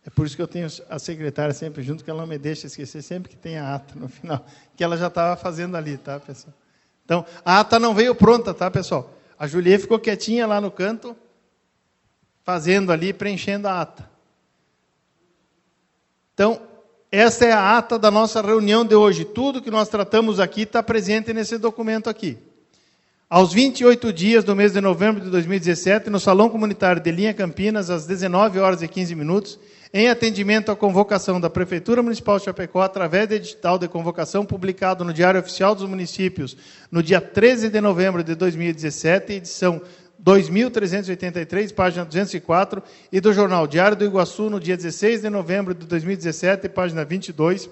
É por isso que eu tenho a secretária sempre junto, que ela não me deixa esquecer sempre que tem a ata no final, que ela já estava fazendo ali, tá, pessoal? Então, a ata não veio pronta, tá, pessoal? A Julie ficou quietinha lá no canto, fazendo ali, preenchendo a ata. Então, essa é a ata da nossa reunião de hoje. Tudo que nós tratamos aqui está presente nesse documento aqui. Aos 28 dias do mês de novembro de 2017, no Salão Comunitário de Linha Campinas, às 19h15, em atendimento à convocação da Prefeitura Municipal de Chapecó, através do edital de convocação publicado no Diário Oficial dos Municípios, no dia 13 de novembro de 2017, edição 2383, página 204, e do Jornal Diário do Iguaçu, no dia 16 de novembro de 2017, página 22,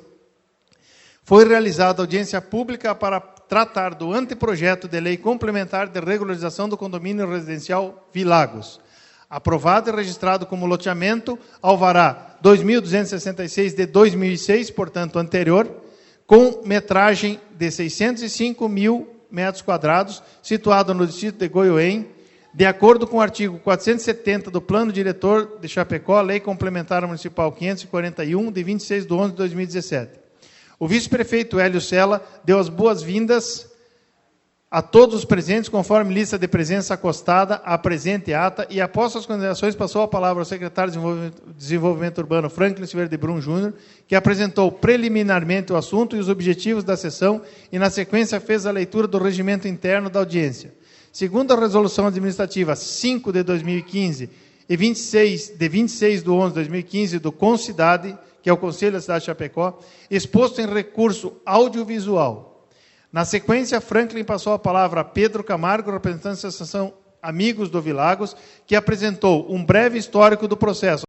foi realizada audiência pública para tratar do anteprojeto de lei complementar de regularização do condomínio residencial Vilagos, aprovado e registrado como loteamento Alvará 2266 de 2006, portanto anterior, com metragem de 605 mil metros quadrados, situado no distrito de Goiôém, de acordo com o artigo 470 do Plano Diretor de Chapecó, Lei Complementar Municipal 541, de 26 de 11 de 2017. O vice-prefeito Hélio Sela deu as boas-vindas a todos os presentes, conforme lista de presença acostada à presente ata, e após suas considerações passou a palavra ao secretário de Desenvolvimento Urbano, Franklin Silveira de Brum Júnior, que apresentou preliminarmente o assunto e os objetivos da sessão e, na sequência, fez a leitura do regimento interno da audiência. Segundo a Resolução Administrativa 5 de 2015 e 26 de 11 de 2015 do CONCIDADE, que é o Conselho da Cidade de Chapecó, exposto em recurso audiovisual. Na sequência, Franklin passou a palavra a Pedro Camargo, representante da Associação Amigos do Vilagos, que apresentou um breve histórico do processo.